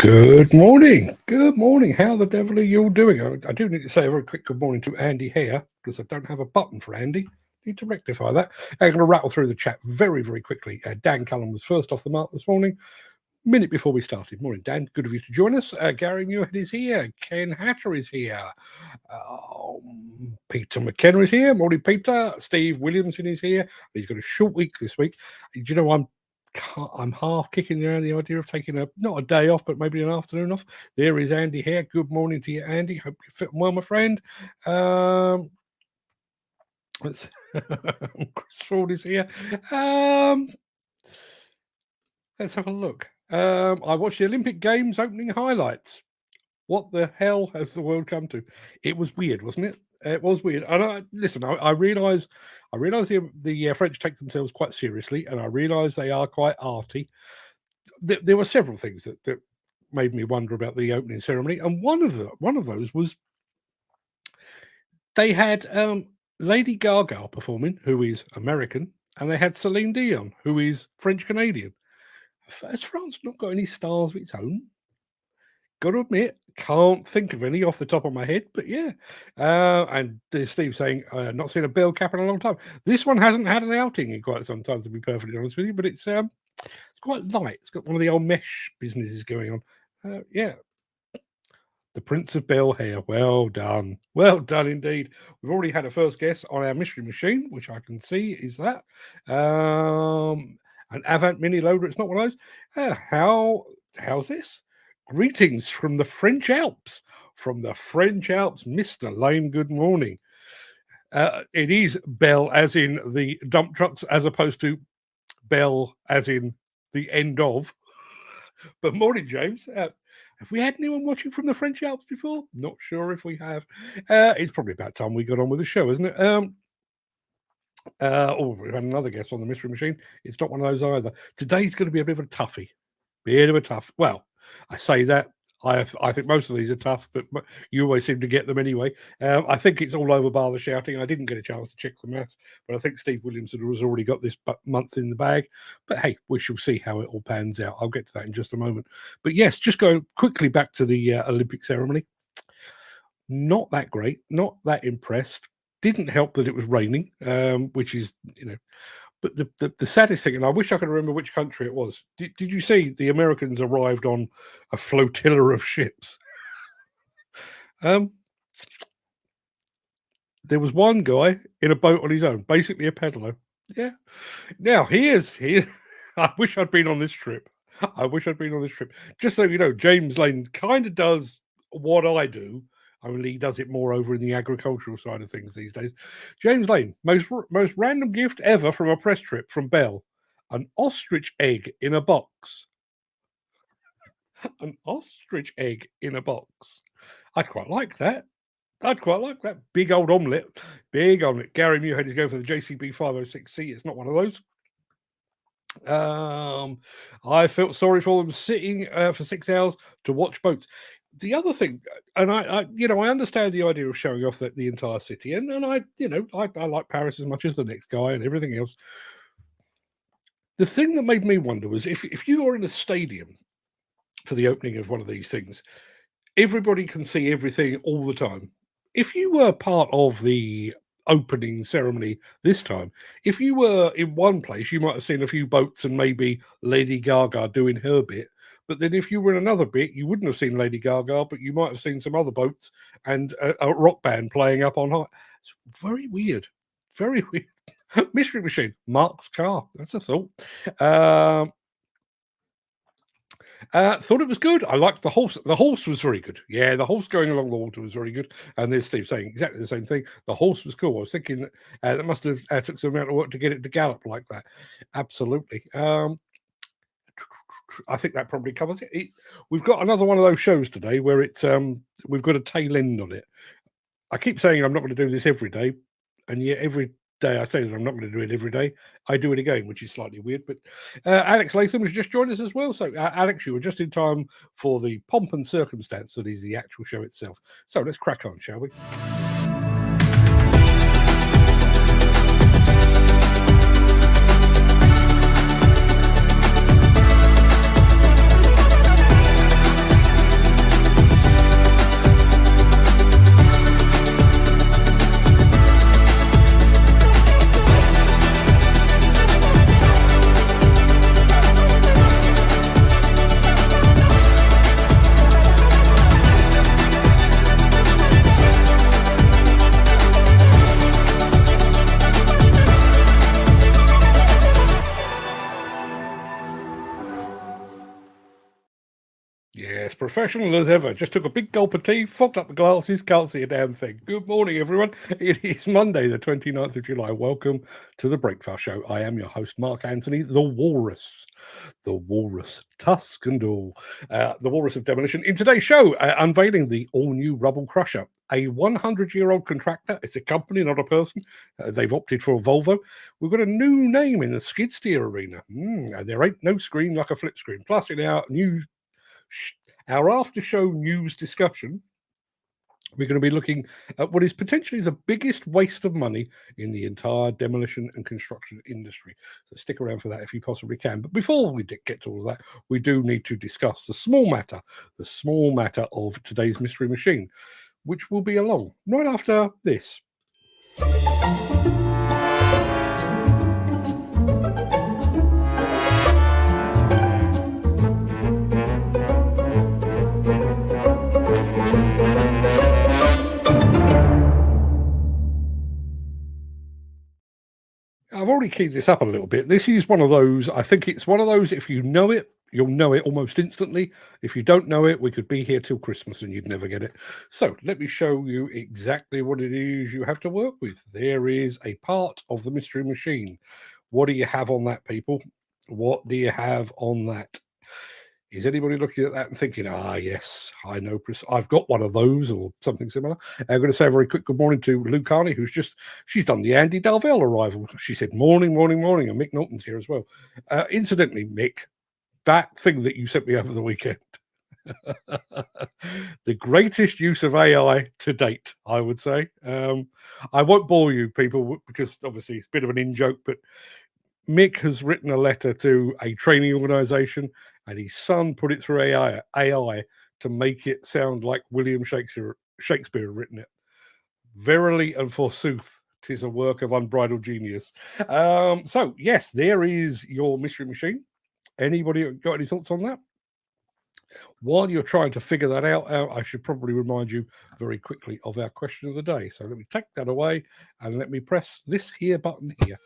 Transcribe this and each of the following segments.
Good morning. Good morning. How the devil are you all doing? I do need to say a very quick good morning to Andy here because I don't have a button for Andy. Need to rectify that. I'm going to rattle through the chat very, very quickly. Dan Cullen was first off the mark this morning, minute before we started. Morning, Dan. Good of you to join us. Gary Muirhead is here. Ken Hatter is here. Peter McKenna is here. Morning, Peter. Steve Williamson is here. He's got a short week this week. Do you know I'm half kicking around the idea of taking not a day off, but maybe an afternoon off. There is Andy here. Good morning to you, Andy. Hope you're fitting well, my friend. Chris Ford is here. Let's have a look. I watched the Olympic Games opening highlights. What the hell has the world come to? It was weird, wasn't it? It was weird. And I realise the French take themselves quite seriously, and I realise they are quite arty. There were several things that made me wonder about the opening ceremony, and one of those was they had Lady Gaga performing, who is American, and they had Celine Dion, who is French Canadian. Has France not got any stars of its own? Got to admit, can't think of any off the top of my head, but yeah. And there's Steve saying, not seen a bell cap in a long time. This one hasn't had an outing in quite some time, to be perfectly honest with you, but it's quite light. It's got one of the old mesh businesses going on. Yeah. The Prince of Bel hair. Well done. Well done indeed. We've already had a first guess on our mystery machine, which I can see is that. An Avant mini loader. It's not one of those. How's this? Greetings from the French Alps. From the French Alps, Mr. Lane, good morning. It is Bell as in the dump trucks as opposed to Bell as in the end of. But morning, James. Have we had anyone watching from the French Alps before? Not sure if we have. It's probably about time we got on with the show, isn't it? We've had another guess on the mystery machine. It's not one of those either. Today's going to be a bit of a toughie. Bit of a tough. Well, I say that. I think most of these are tough, but you always seem to get them anyway. I think it's all over bar the shouting. I didn't get a chance to check the maths, but I think Steve Williamson has already got this month in the bag. But hey, we shall see how it all pans out. I'll get to that in just a moment. But yes, just going quickly back to the Olympic ceremony. Not that great. Not that impressed. Didn't help that it was raining, which is, But the saddest thing, and I wish I could remember which country it was. Did you see the Americans arrived on a flotilla of ships? There was one guy in a boat on his own, basically a peddler. Yeah. Now here's. I wish I'd been on this trip. Just so you know, James Lane kind of does what I do. Only he does it more over in the agricultural side of things these days. James Lane, most random gift ever from a press trip from Bell. An ostrich egg in a box. An ostrich egg in a box. I'd quite like that. Big old omelette. Gary Muirhead is going for the JCB 506C. It's not one of those. I felt sorry for them sitting for 6 hours to watch boats. The other thing, and I understand the idea of showing off the entire city, and I like Paris as much as the next guy and everything else. The thing that made me wonder was if you are in a stadium for the opening of one of these things, everybody can see everything all the time. If you were part of the opening ceremony this time, if you were in one place, you might have seen a few boats and maybe Lady Gaga doing her bit. But then if you were in another bit, you wouldn't have seen Lady Gaga, but you might have seen some other boats and a rock band playing up on high. It's very weird. Very weird. Mystery machine. Mark's car. That's a thought. Thought it was good. I liked the horse. The horse was very good. Yeah, the horse going along the water was very good. And there's Steve saying exactly the same thing. The horse was cool. I was thinking that must have took some amount of work to get it to gallop like that. Absolutely. I think that probably covers it. We've got another one of those shows today where it's we've got a tail end on it. I keep saying I'm not going to do this every day, and yet every day I say that I'm not going to do it every day, I do it again, which is slightly weird. But Alex Latham has just joined us as well. So Alex, you were just in time for the pomp and circumstance that is the actual show itself. So let's crack on, shall we? Professional as ever. Just took a big gulp of tea, fogged up the glasses, can't see a damn thing. Good morning, everyone. It is Monday, the 29th of July. Welcome to the Breakfast Show. I am your host, Mark Anthony, the Walrus Tusk and all, the Walrus of Demolition. In today's show, unveiling the all-new Rubble Crusher, a 100-year-old contractor. It's a company, not a person. They've opted for a Volvo. We've got a new name in the skid steer arena. And there ain't no screen like a flip screen. Plus, in our after-show news discussion, we're going to be looking at what is potentially the biggest waste of money in the entire demolition and construction industry. So stick around for that if you possibly can. But before we get to all of that, we do need to discuss the small matter of today's mystery machine, which will be along right after this. I've already keyed this up a little bit. This is one of those, I think it's one of those, if you know it, you'll know it almost instantly. If you don't know it, we could be here till Christmas and you'd never get it. So let me show you exactly what it is you have to work with. There is a part of the mystery machine. What do you have on that, people? What do you have on that? Is anybody looking at that and thinking, yes, I know, I've got one of those or something similar? I'm going to say a very quick good morning to Lou Carney, she's done the Andy Dalvell arrival. She said, morning, and Mick Norton's here as well. Incidentally, Mick, that thing that you sent me over the weekend, the greatest use of AI to date, I would say. I won't bore you, people, because obviously it's a bit of an in-joke, but Mick has written a letter to a training organisation, and his son put it through AI to make it sound like William Shakespeare had written it. Verily and forsooth, 'tis a work of unbridled genius. So, yes, there is your mystery machine. Anybody got any thoughts on that? While you're trying to figure that out, I should probably remind you very quickly of our question of the day. So let me take that away and let me press this here button here.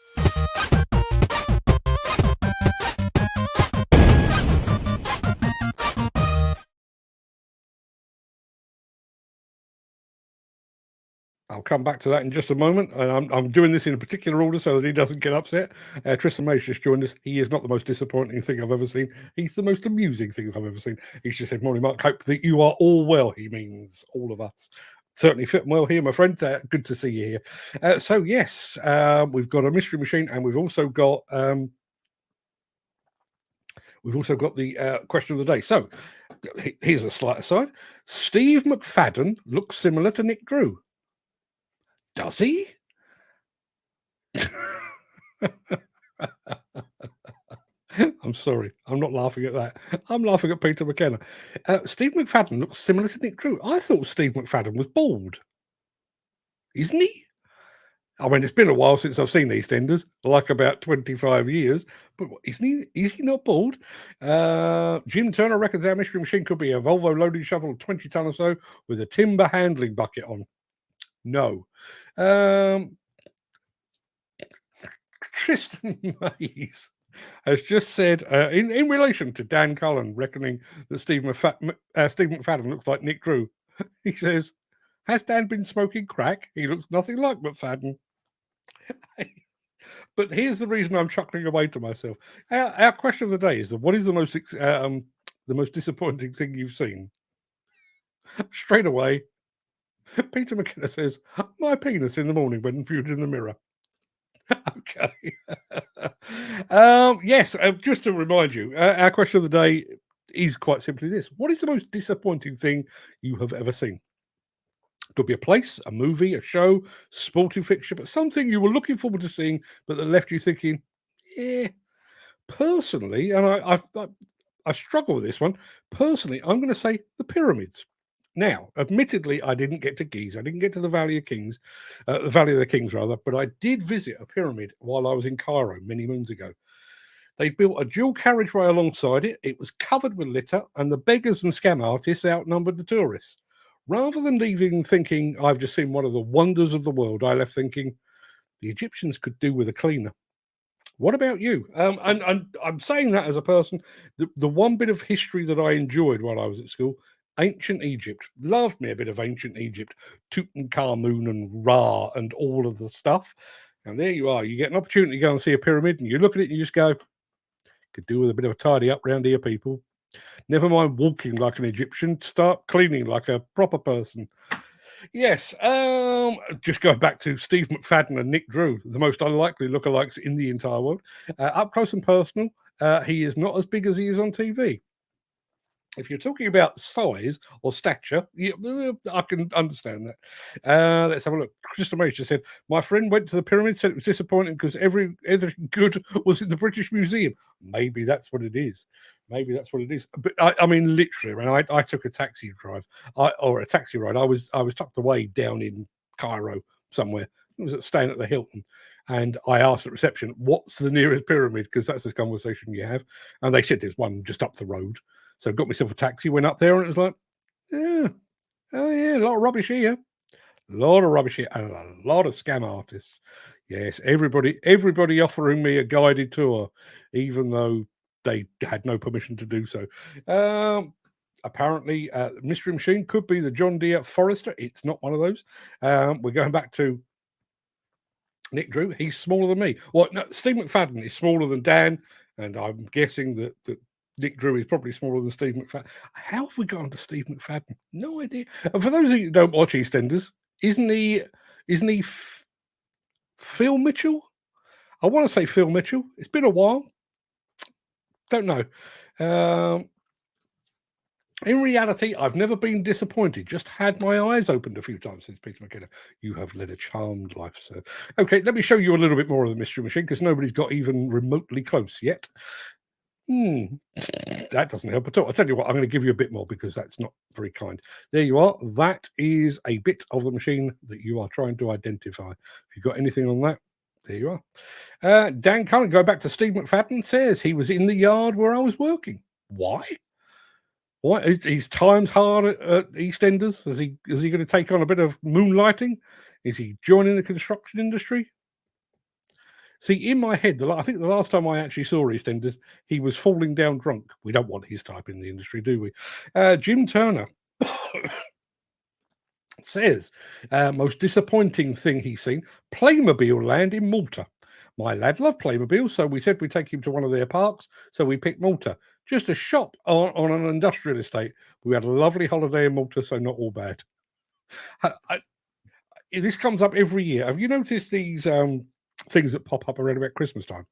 I'll come back to that in just a moment, and I'm doing this in a particular order so that he doesn't get upset. Tristan May's just joined us. He is not the most disappointing thing I've ever seen. He's the most amusing thing I've ever seen. He's just said, morning, Mark, hope that you are all well. He means all of us. Certainly fitting well here, my friend. Good to see you here. So, yes, we've got a mystery machine, and we've also got the question of the day. So, here's a slight aside. Steve McFadden looks similar to Nick Drew. Does he? I'm sorry. I'm not laughing at that. I'm laughing at Peter McKenna. Steve McFadden looks similar to Nick Drew. I thought Steve McFadden was bald. Isn't he? I mean, it's been a while since I've seen EastEnders, like about 25 years. But isn't he? Is he not bald? Jim Turner reckons our mystery machine could be a Volvo loading shovel, 20 ton or so, with a timber handling bucket on. No. Tristan Mays has just said, in relation to Dan Cullen reckoning that Steve McFadden looks like Nick Drew, he says, has Dan been smoking crack? He looks nothing like McFadden. But here's the reason I'm chuckling away to myself. Our question of the day is, what is the most disappointing thing you've seen? Straight away, Peter McKenna says, my penis in the morning when viewed in the mirror. Okay. Yes, just to remind you, our question of the day is quite simply this. What is the most disappointing thing you have ever seen? Could be a place, a movie, a show, sporting fixture, but something you were looking forward to seeing, but that left you thinking, personally, and I struggle with this one. Personally, I'm going to say the pyramids. Now, admittedly, I didn't get to Giza. I didn't get to the Valley of the Kings, rather, but I did visit a pyramid while I was in Cairo many moons ago. They built a dual carriageway alongside it. It was covered with litter, and the beggars and scam artists outnumbered the tourists. Rather than leaving thinking I've just seen one of the wonders of the world, I left thinking the Egyptians could do with a cleaner. What about you? And I'm saying that as a person, the one bit of history that I enjoyed while I was at school, ancient Egypt. Loved me a bit of ancient Egypt, Tutankhamun and Ra and all of the stuff. And there you are. You get an opportunity to go and see a pyramid, and you look at it and you just go, could do with a bit of a tidy up round here, people. Never mind walking like an Egyptian, start cleaning like a proper person. Yes, just going back to Steve McFadden and Nick Drew, the most unlikely lookalikes in the entire world. Up close and personal, he is not as big as he is on TV. If you're talking about size or stature, yeah, I can understand that. Let's have a look. Crystal Mace just said, my friend went to the pyramid, said it was disappointing because everything good was in the British Museum. Maybe that's what it is. Maybe that's what it is. But I mean, literally, when I took a taxi drive or a taxi ride, I was tucked away down in Cairo somewhere. I was staying at the Hilton. And I asked at reception, what's the nearest pyramid? Because that's the conversation you have. And they said there's one just up the road. So got myself a taxi, went up there, and it was like, yeah, oh yeah, a lot of rubbish here, a lot of rubbish here, and a lot of scam artists. Yes, everybody offering me a guided tour, even though they had no permission to do so. Apparently, Mystery Machine could be the John Deere Forester. It's not one of those. We're going back to Nick Drew. He's smaller than me. Well, no, Steve McFadden is smaller than Dan, and I'm guessing that Nick Drew is probably smaller than Steve McFadden. How have we gone to Steve McFadden? No idea. And for those of you who don't watch EastEnders, isn't he Phil Mitchell? I want to say Phil Mitchell. It's been a while. Don't know. In reality, I've never been disappointed. Just had my eyes opened a few times since Peter McKenna. You have led a charmed life, sir. Okay, let me show you a little bit more of the Mystery Machine because nobody's got even remotely close yet. That doesn't help at all. I'll tell you what, I'm going to give you a bit more because that's not very kind. There you are. That is a bit of the machine that you are trying to identify. If you've got anything on that, there you are. Dan Cullen, go back to Steve McFadden, says he was in the yard where I was working. Why? What is his times hard at EastEnders? Is he going to take on a bit of moonlighting? Is he joining the construction industry? See, in my head, I think the last time I actually saw EastEnders, he was falling down drunk. We don't want his type in the industry, do we? Jim Turner says, most disappointing thing he's seen, Playmobil Land in Malta. My lad loved Playmobil, so we said we'd take him to one of their parks, so we picked Malta. Just a shop on an industrial estate. We had a lovely holiday in Malta, so not all bad. This comes up every year. Have you noticed these things that pop up around about Christmas time?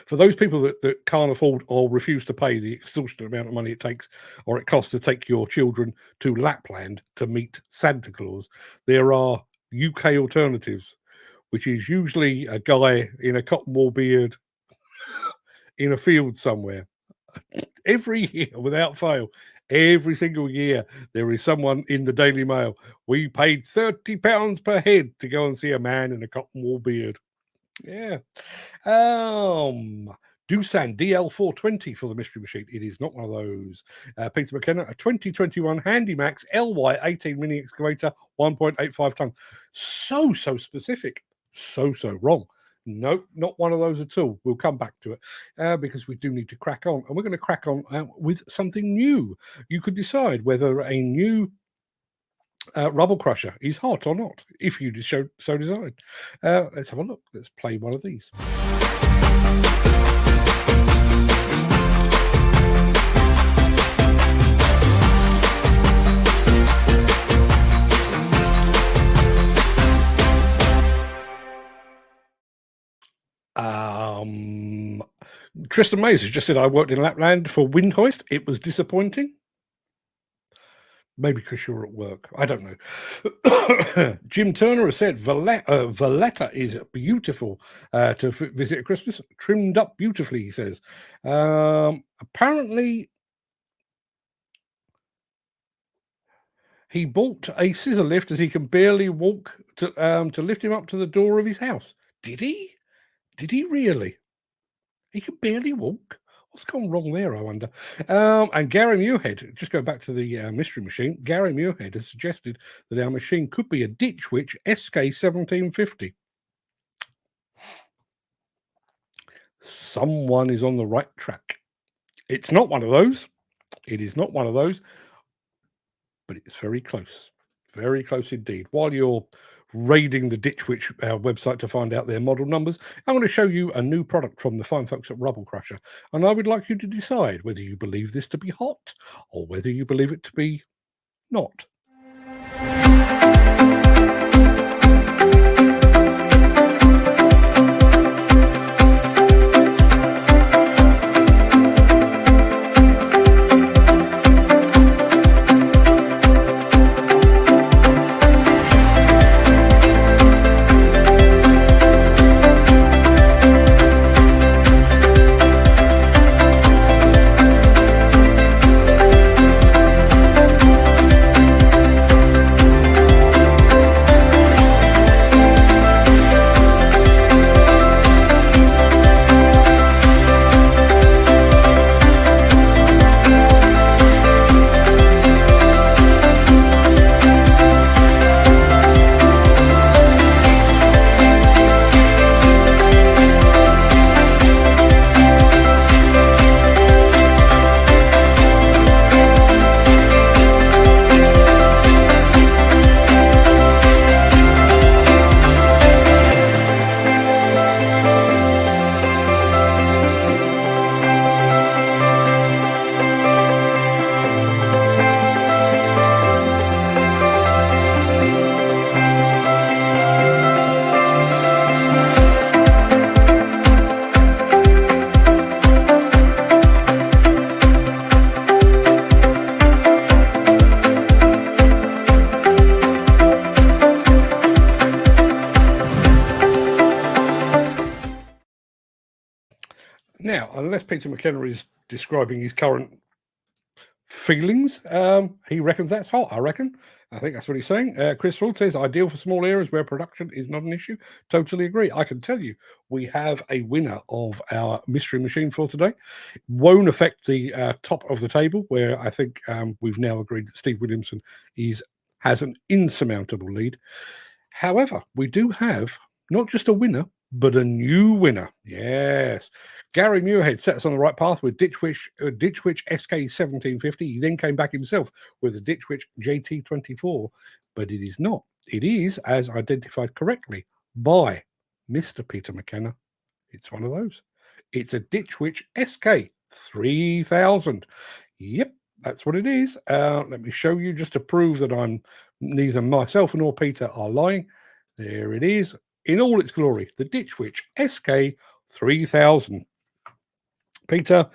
For those people that can't afford or refuse to pay the extortionate amount of money it takes or it costs to take your children to Lapland to meet Santa Claus, there are UK alternatives, which is usually a guy in a cotton wool beard in a field somewhere. Every year, without fail, every single year, there is someone in the Daily Mail. We paid £30 per head to go and see a man in a cotton wool beard. Yeah. Doosan DL420 for the Mystery Machine. It is not one of those. Peter McKenna, a 2021 Handymax LY 18 mini excavator, 1.85 tons. So specific. So wrong. No, not one of those at all. We'll come back to it because we do need to crack on. And we're going to crack on with something new. You could decide whether a new Rubble Crusher is hot or not, if you so decide. Let's have a look. Let's play one of these. Tristan Mays has just said, I worked in Lapland for Windhoist. It was disappointing. Maybe because you're at work. I don't know. Jim Turner has said, Valletta is beautiful to visit at Christmas. Trimmed up beautifully, he says. Apparently, he bought a scissor lift as he can barely walk to lift him up to the door of his house. Did he? Did he really? He could barely walk. What's gone wrong there, I wonder? And Gary Muirhead, just go back to the Mystery Machine, Gary Muirhead has suggested that our machine could be a Ditch Witch SK1750. someone is on the right track. It's not one of those. It is not one of those, but it's very close. Very close indeed. While you're raiding the Ditch Witch website to find out their model numbers, I'm going to show you a new product from the fine folks at Rubble Crusher, and I would like you to decide whether you believe this to be hot or whether you believe it to be not. Now, unless Peter McKenna is describing his current feelings, he reckons that's hot, I reckon. I think that's what he's saying. Chris Ford says, ideal for small areas where production is not an issue. Totally agree. I can tell you, we have a winner of our mystery machine for today. Won't affect the top of the table, where I think we've now agreed that Steve Williamson has an insurmountable lead. However, we do have not just a winner, but a new winner. Yes. Gary Muirhead set us on the right path with Ditch Witch SK1750. He then came back himself with a Ditch Witch JT24, but it is not. It is, as identified correctly by Mr. Peter McKenna. It's one of those. It's a Ditch Witch SK3000. Yep, that's what it is. Let me show you just to prove that I'm neither myself nor Peter are lying. There it is. In all its glory, the Ditch Witch SK3000. Peter,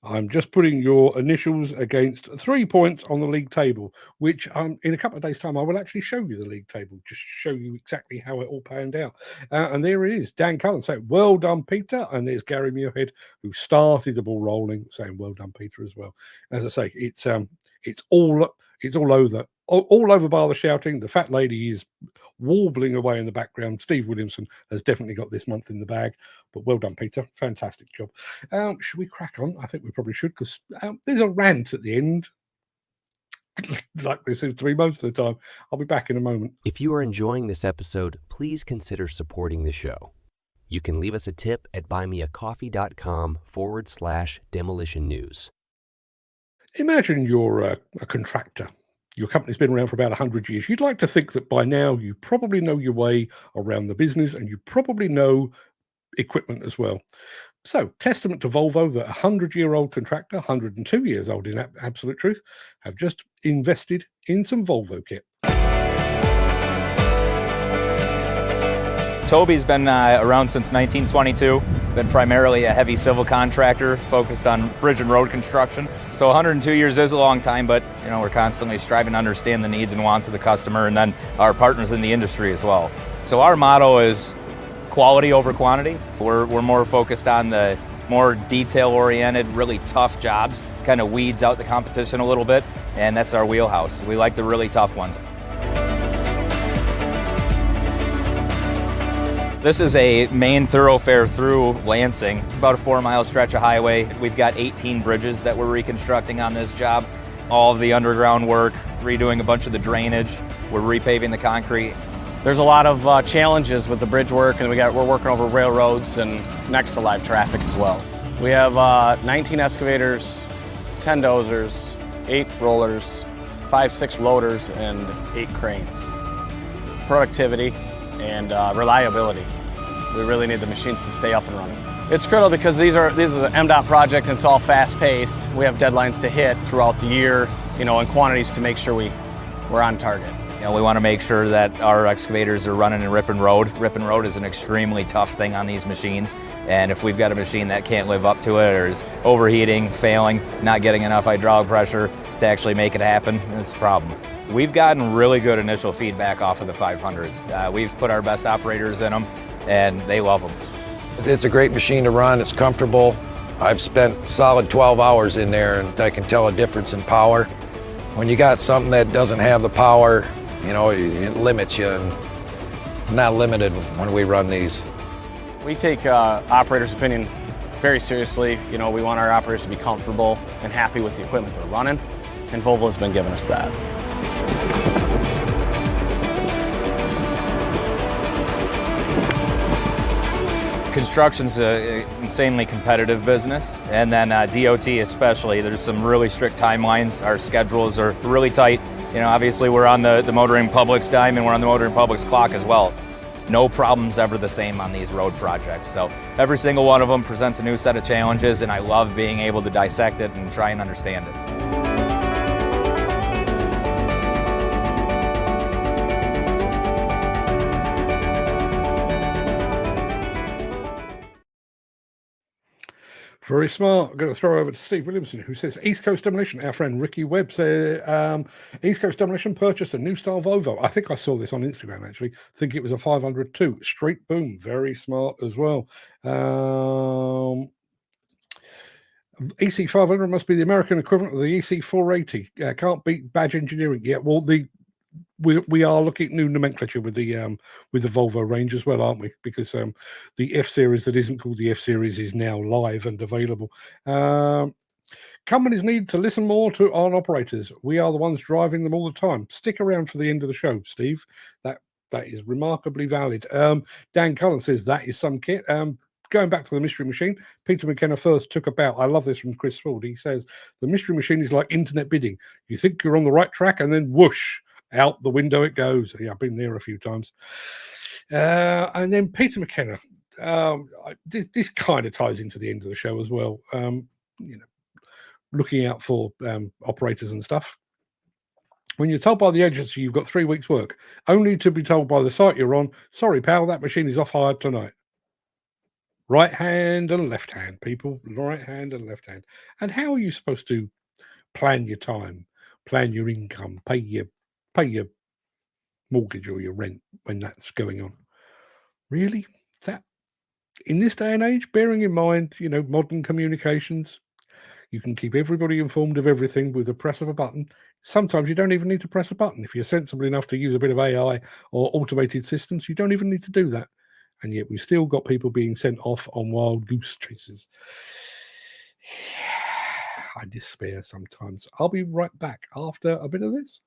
I'm just putting your initials against 3 points on the league table, which in a couple of days' time, I will actually show you the league table, just show you exactly how it all panned out. And there it is. Dan Cullen saying, well done, Peter. And there's Gary Muirhead, who started the ball rolling, saying, well done, Peter, as well. As I say, it's all over. All over bar the shouting. The fat lady is warbling away in the background. Steve Williamson has definitely got this month in the bag. But well done, Peter. Fantastic job. Should we crack on? I think we probably should, because there's a rant at the end, like there seems to be most of the time. I'll be back in a moment. If you are enjoying this episode, please consider supporting the show. You can leave us a tip at buymeacoffee.com/demolition news. Imagine you're a contractor. Your company's been around for about 100 years. You'd like to think that by now you probably know your way around the business, and you probably know equipment as well. So, testament to Volvo that a 100-year-old contractor, 102 years old in absolute truth, have just invested in some Volvo kit. Toby's been around since 1922, been primarily a heavy civil contractor focused on bridge and road construction. So 102 years is a long time, but we're constantly striving to understand the needs and wants of the customer and then our partners in the industry as well. So our motto is quality over quantity. We're more focused on the more detail-oriented, really tough jobs, kind of weeds out the competition a little bit, and that's our wheelhouse. We like the really tough ones. This is a main thoroughfare through Lansing. It's about a 4-mile stretch of highway. We've got 18 bridges that we're reconstructing on this job. All of the underground work, redoing a bunch of the drainage. We're repaving the concrete. There's a lot of challenges with the bridge work, and we're working over railroads and next to live traffic as well. We have 19 excavators, 10 dozers, 8 rollers, 5-6 loaders, and 8 cranes. Productivity and reliability. We really need the machines to stay up and running. It's critical because this is an MDOT project and it's all fast-paced. We have deadlines to hit throughout the year, you know, and quantities to make sure we're on target. You know, we want to make sure that our excavators are running in rip and road. Rip and road is an extremely tough thing on these machines, and if we've got a machine that can't live up to it or is overheating, failing, not getting enough hydraulic pressure to actually make it happen, it's a problem. We've gotten really good initial feedback off of the 500s. We've put our best operators in them, and they love them. It's a great machine to run. It's comfortable. I've spent solid 12 hours in there, and I can tell a difference in power. When you got something that doesn't have the power, you know, it limits you, and I'm not limited when we run these. We take operators' opinion very seriously. You know, we want our operators to be comfortable and happy with the equipment they're running, and Volvo has been giving us that. Construction's an insanely competitive business, and then DOT especially. There's some really strict timelines. Our schedules are really tight. You know, obviously we're on the Motoring Public's dime, and we're on the Motoring Public's clock as well. No problem's ever the same on these road projects. So every single one of them presents a new set of challenges, and I love being able to dissect it and try and understand it. Very smart. I'm going to throw over to Steve Williamson, who says East Coast Demolition. Our friend Ricky Webb said East Coast Demolition purchased a new style Volvo. I think I saw this on Instagram, actually. I think it was a 502. Street boom. Very smart as well. EC500 must be the American equivalent of the EC480. Can't beat badge engineering. Yeah, well, we are looking at new nomenclature with the Volvo range as well, aren't we? Because the F series that isn't called the F series is now live and available. Companies need to listen more to on operators. We are the ones driving them all the time. Stick around for the end of the show, Steve. That is remarkably valid. Dan Cullen says that is some kit. Going back to the Mystery Machine, Peter McKenna first took about. I love this from Chris Ford. He says the Mystery Machine is like internet bidding. You think you're on the right track, and then whoosh, out the window it goes. Yeah, I've been there a few times. And then Peter McKenna. This kind of ties into the end of the show as well. You know, looking out for operators and stuff. When you're told by the agency you've got 3 weeks' work, only to be told by the site you're on, sorry, pal, that machine is off hired tonight. Right hand and left hand, people. Right hand and left hand. And how are you supposed to plan your time, plan your income, pay your mortgage or your rent when that's going on? Really? That in this day and age, bearing in mind, you know, modern communications, you can keep everybody informed of everything with the press of a button. Sometimes you don't even need to press a button. If you're sensible enough to use a bit of AI or automated systems, you don't even need to do that. And yet we've still got people being sent off on wild goose chases. I despair sometimes. I'll be right back after a bit of this.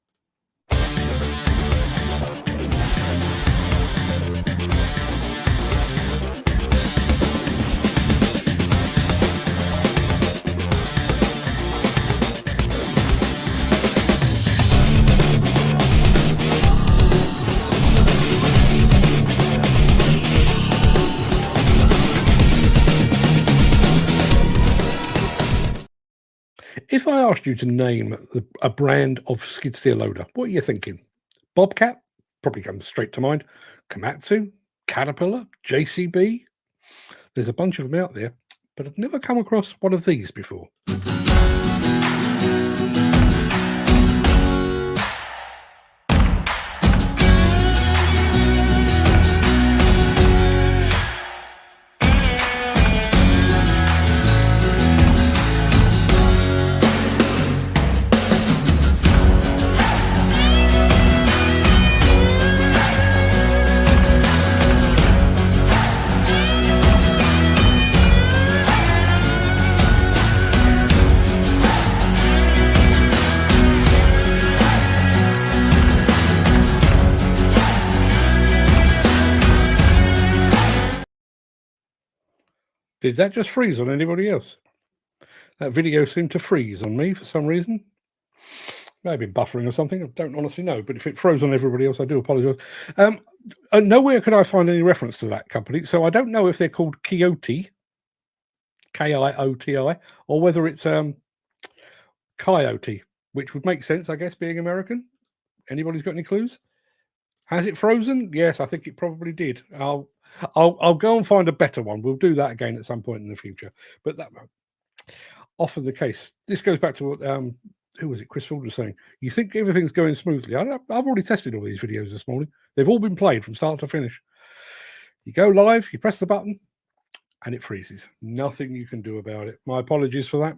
If I asked you to name a brand of skid steer loader, what are you thinking? Bobcat? Probably comes straight to mind. Komatsu? Caterpillar? JCB? There's a bunch of them out there, but I've never come across one of these before. Did that just freeze on anybody else? That video seemed to freeze on me for some reason. Maybe buffering or something. I don't honestly know. But if it froze on everybody else, I do apologise. Nowhere could I find any reference to that company. So I don't know if they're called Kioti, Kioti, or whether it's Coyote, which would make sense, I guess, being American. Anybody's got any clues? Has it frozen? Yes, I think it probably did. I'll go and find a better one. We'll do that again at some point in the future. But that often the case. This goes back to what who was it? Chris Ford was saying. You think everything's going smoothly? I've already tested all these videos this morning. They've all been played from start to finish. You go live, you press the button, and it freezes. Nothing you can do about it. My apologies for that.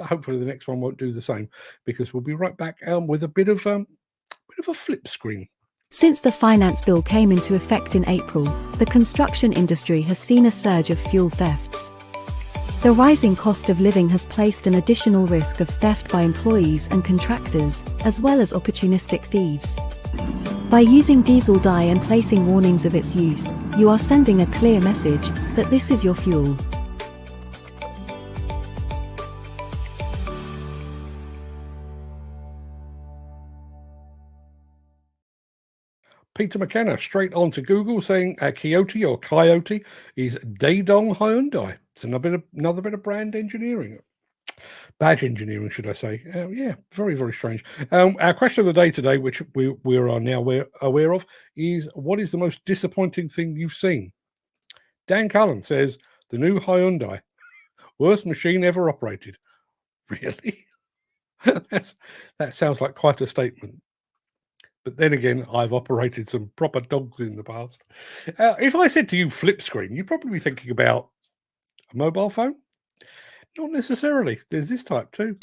Hopefully the next one won't do the same, because we'll be right back with a bit of a flip screen. Since the finance bill came into effect in April, the construction industry has seen a surge of fuel thefts. The rising cost of living has placed an additional risk of theft by employees and contractors, as well as opportunistic thieves. By using diesel dye and placing warnings of its use, you are sending a clear message that this is your fuel. Peter McKenna straight on to Google saying Kioti or Coyote is Daedong Hyundai. It's another bit of brand engineering. Badge engineering, should I say. Yeah, very, very strange. Our question of the day today, which we are now aware of, is what is the most disappointing thing you've seen? Dan Cullen says, the new Hyundai. Worst machine ever operated. Really? That sounds like quite a statement. But then again, I've operated some proper dogs in the past. If I said to you flip screen, you'd probably be thinking about a mobile phone. Not necessarily. There's this type too.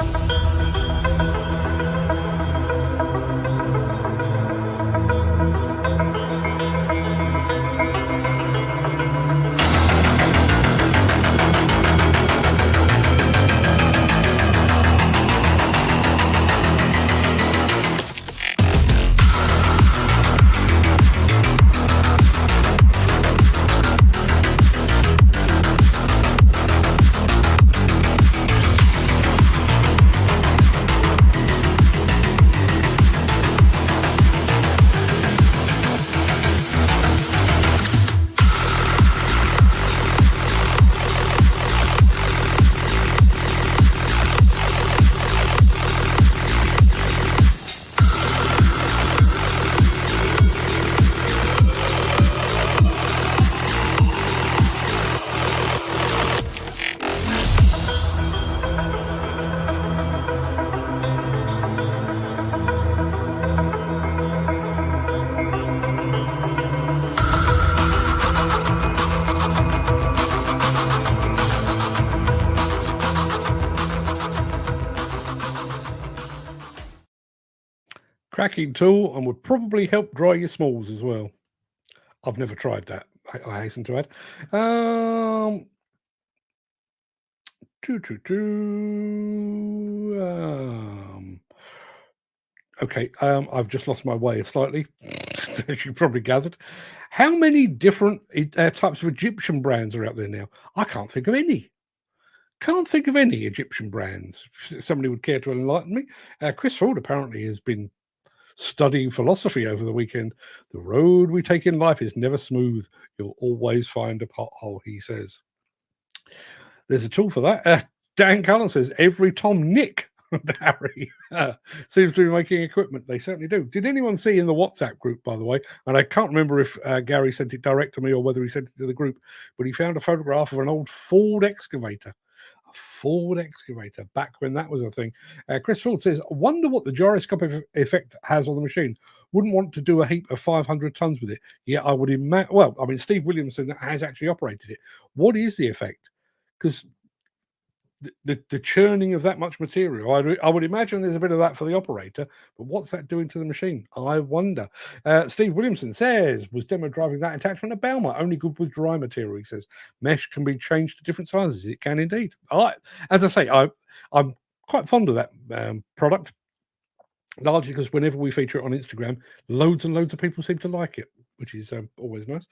Cracking tool and would probably help dry your smalls as well. I've never tried that, I hasten to add. Okay, I've just lost my way slightly, as you probably gathered. How many different types of Egyptian brands are out there now? I can't think of any. Can't think of any Egyptian brands. If somebody would care to enlighten me. Chris Ford apparently has been studying philosophy over the weekend. The road we take in life is never smooth. You'll always find a pothole, he says. There's a tool for that. Dan Cullen says, every Tom Nick and Harry seems to be making equipment. They certainly do. Did anyone see in the WhatsApp group, by the way, and I can't remember if Gary sent it direct to me or whether he sent it to the group, but he found a photograph of an old Ford excavator. Ford excavator back when that was a thing. Chris Ford says, I wonder what the gyroscopic effect has on the machine. Wouldn't want to do a heap of 500 tons with it. Yeah, I would imagine. Well, I mean, Steve Williamson has actually operated it. What is the effect? Because the churning of that much material, I would imagine there's a bit of that for the operator, but what's that doing to the machine? I wonder. Steve Williamson says, was demo driving that attachment a Balmer? Only good with dry material, he says. Mesh can be changed to different sizes. It can indeed. As I say, I'm quite fond of that product, largely because whenever we feature it on Instagram, loads and loads of people seem to like it, which is always nice.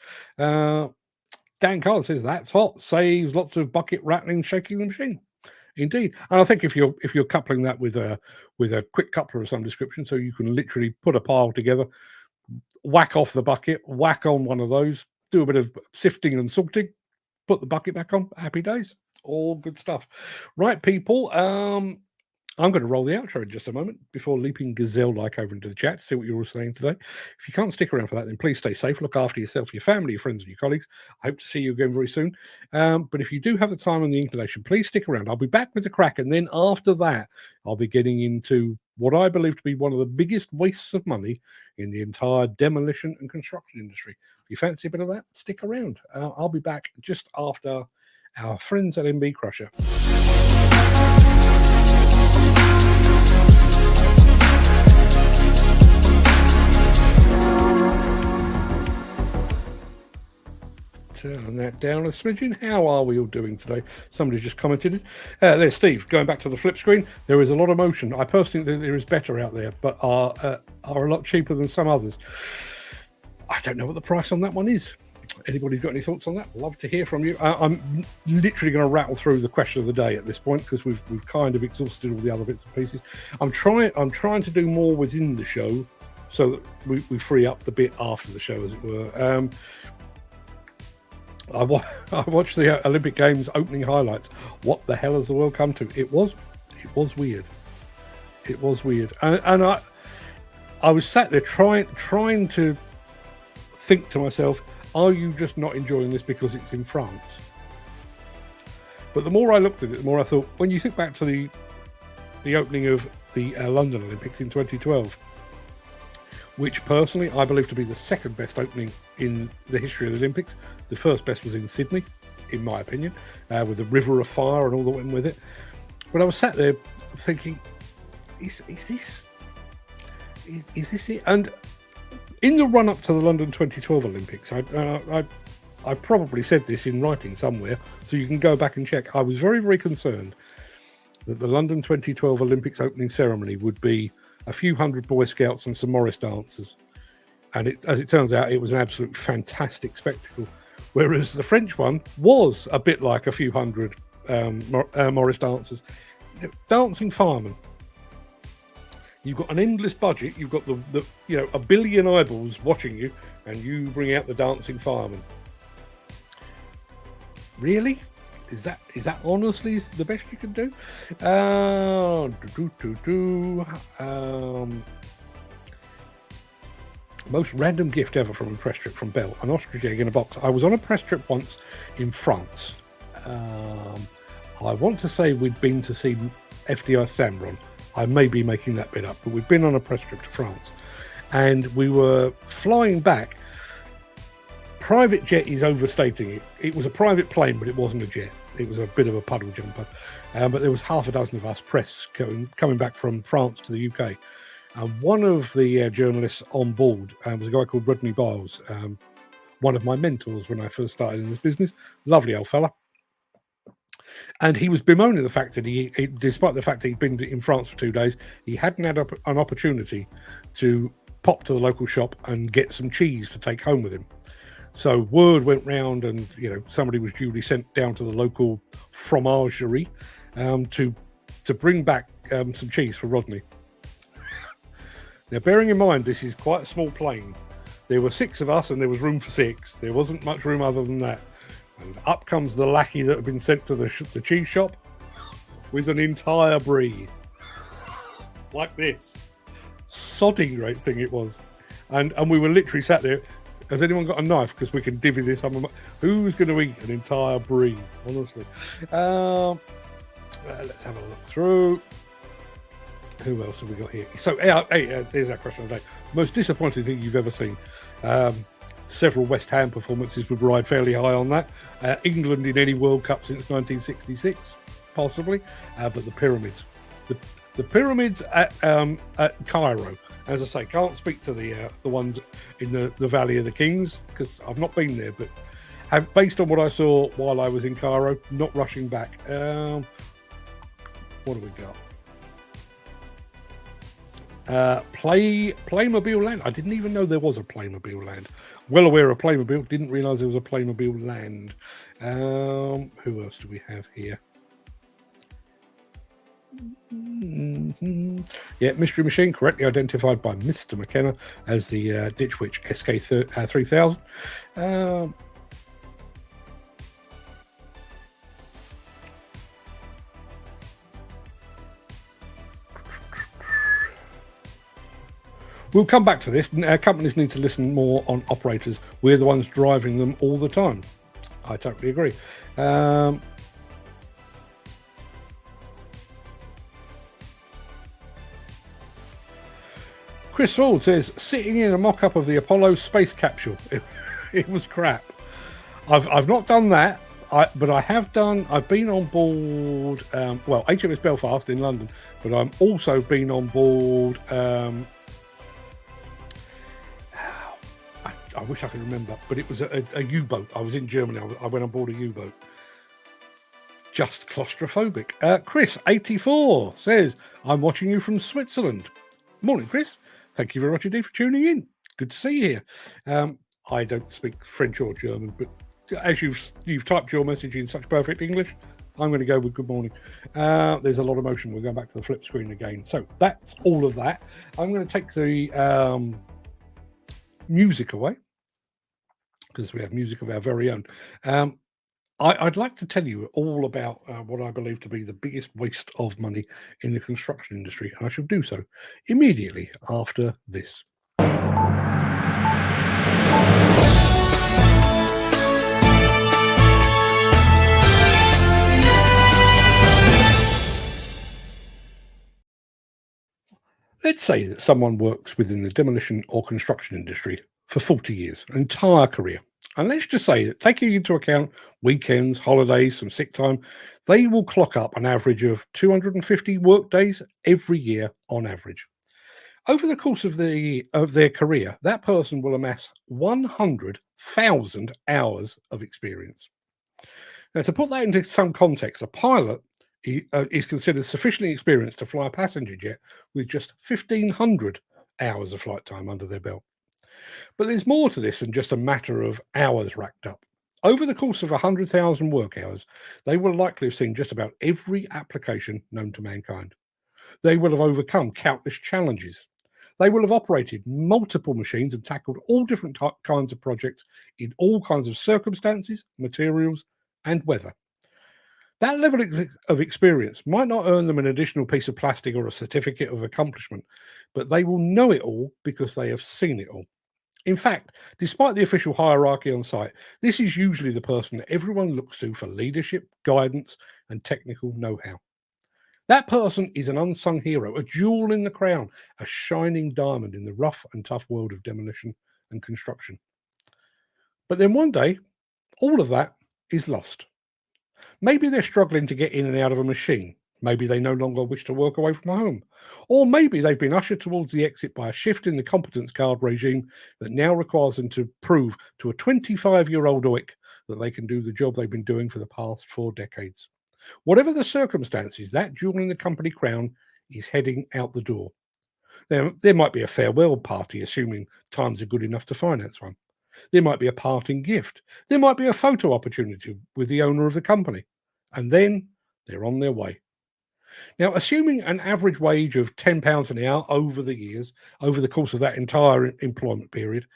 Dan Carter says that's hot, saves lots of bucket rattling, shaking the machine. Indeed, and I think if you're coupling that with a quick coupler of some description, so you can literally put a pile together, whack off the bucket, whack on one of those, do a bit of sifting and sorting, put the bucket back on. Happy days, all good stuff. Right, people. I'm going to roll the outro in just a moment before leaping gazelle-like over into the chat to see what you're all saying today. If you can't stick around for that, then please stay safe. Look after yourself, your family, your friends, and your colleagues. I hope to see you again very soon. But if you do have the time and the inclination, please stick around. I'll be back with the crack, and then after that, I'll be getting into what I believe to be one of the biggest wastes of money in the entire demolition and construction industry. If you fancy a bit of that, stick around. I'll be back just after our friends at MB Crusher. Turn that down a smidgen. How are we all doing today? Somebody just commented it. There's Steve. Going back to the flip screen, there is a lot of motion. I personally think there is better out there, but are a lot cheaper than some others. I don't know what the price on that one is. Anybody's got any thoughts on that? Love to hear from you. I'm literally going to rattle through the question of the day at this point because we've kind of exhausted all the other bits and pieces. I'm trying to do more within the show so that we free up the bit after the show, as it were. I watched the Olympic Games opening highlights. What the hell has the world come to? It was weird. It was weird, and I was sat there trying to think to myself, are you just not enjoying this because it's in France? But the more I looked at it, the more I thought, when you think back to the opening of the London Olympics in 2012, which personally I believe to be the second best opening in the history of the Olympics. The first best was in Sydney, in my opinion, with the river of fire and all that went with it. But I was sat there thinking, is this it? And in the run-up to the London 2012 Olympics, I probably said this in writing somewhere, so you can go back and check. I was very, very concerned that the London 2012 Olympics opening ceremony would be a few hundred Boy Scouts and some Morris dancers. And as it turns out, it was an absolute fantastic spectacle. Whereas the French one was a bit like a few hundred Morris dancers. Dancing firemen. You've got an endless budget. You've got the a billion eyeballs watching you, and you bring out the dancing fireman. Really? Is that honestly the best you can do? Most random gift ever from a press trip from Bell. An ostrich egg in a box. I was on a press trip once in France. I want to say we'd been to see FDR Sambron. I may be making that bit up, but we've been on a press trip to France. And we were flying back. Private jet is overstating it. It was a private plane, but it wasn't a jet. It was a bit of a puddle jumper. But there was half a dozen of us press coming back from France to the UK. And one of the journalists on board was a guy called Rodney Biles, one of my mentors when I first started in this business. Lovely old fella. And he was bemoaning the fact that he despite the fact that he'd been in France for 2 days, he hadn't had an opportunity to pop to the local shop and get some cheese to take home with him. So word went round, and somebody was duly sent down to the local fromagerie to bring back some cheese for Rodney. Now, bearing in mind, this is quite a small plane. There were 6 of us, and there was room for 6. There wasn't much room other than that. And up comes the lackey that had been sent to the cheese shop with an entire brie. Like this. Sodding great thing it was. And we were literally sat there. Has anyone got a knife? Because we can divvy this up. Who's going to eat an entire brie? Honestly. Let's have a look through. Who else have we got here? So, there's our question of the day. Most disappointing thing you've ever seen. Several West Ham performances would ride fairly high on that. England in any World Cup since 1966, possibly. But the pyramids. The pyramids at Cairo. As I say, can't speak to the ones in the Valley of the Kings because I've not been there, but based on what I saw while I was in Cairo, not rushing back. What do we got? Playmobil Land. I didn't even know there was a Playmobil Land. Well aware of Playmobil. Didn't realise there was a Playmobil Land. Who else do we have here? Yeah, Mystery Machine, correctly identified by Mr. McKenna as the Ditch Witch SK3000. We'll come back to this. Companies need to listen more on operators. We're the ones driving them all the time. I totally agree. Chris Ford says, sitting in a mock-up of the Apollo space capsule. It was crap. I've not done that, but I have done. I've been on board, HMS Belfast in London, but I'm also been on board. I wish I could remember, but it was a U-boat. I was in Germany. I went on board a U-boat. Just claustrophobic. Chris, 84, says, I'm watching you from Switzerland. Morning, Chris. Thank you very much indeed for tuning in. Good to see you here. I don't speak French or German, but as you've typed your message in such perfect English, I'm going to go with good morning. There's a lot of motion. We're going back to the flip screen again. So that's all of that. I'm going to take the music away, because we have music of our very own. I'd like to tell you all about what I believe to be the biggest waste of money in the construction industry, and I shall do so immediately after this. Let's say that someone works within the demolition or construction industry for 40 years, an entire career. And let's just say that, taking into account weekends, holidays, some sick time, they will clock up an average of 250 work days every year on average. Over the course of their career, that person will amass 100,000 hours of experience. Now, to put that into some context, a pilot is considered sufficiently experienced to fly a passenger jet with just 1,500 hours of flight time under their belt. But there's more to this than just a matter of hours racked up. Over the course of 100,000 work hours, they will likely have seen just about every application known to mankind. They will have overcome countless challenges. They will have operated multiple machines and tackled all different kinds of projects in all kinds of circumstances, materials, and weather. That level of experience might not earn them an additional piece of plastic or a certificate of accomplishment, but they will know it all because they have seen it all. In fact, despite the official hierarchy on site, this is usually the person that everyone looks to for leadership, guidance, and technical know-how. That person is an unsung hero, a jewel in the crown, a shining diamond in the rough and tough world of demolition and construction. But then one day, all of that is lost. Maybe they're struggling to get in and out of a machine. Maybe they no longer wish to work away from home. Or maybe they've been ushered towards the exit by a shift in the competence card regime that now requires them to prove to a 25-year-old oik that they can do the job they've been doing for the past 4 decades. Whatever the circumstances, that jewel in the company crown is heading out the door. Now, there might be a farewell party, assuming times are good enough to finance one. There might be a parting gift. There might be a photo opportunity with the owner of the company. And then they're on their way. Now, assuming an average wage of £10 an hour over the course of that entire employment period,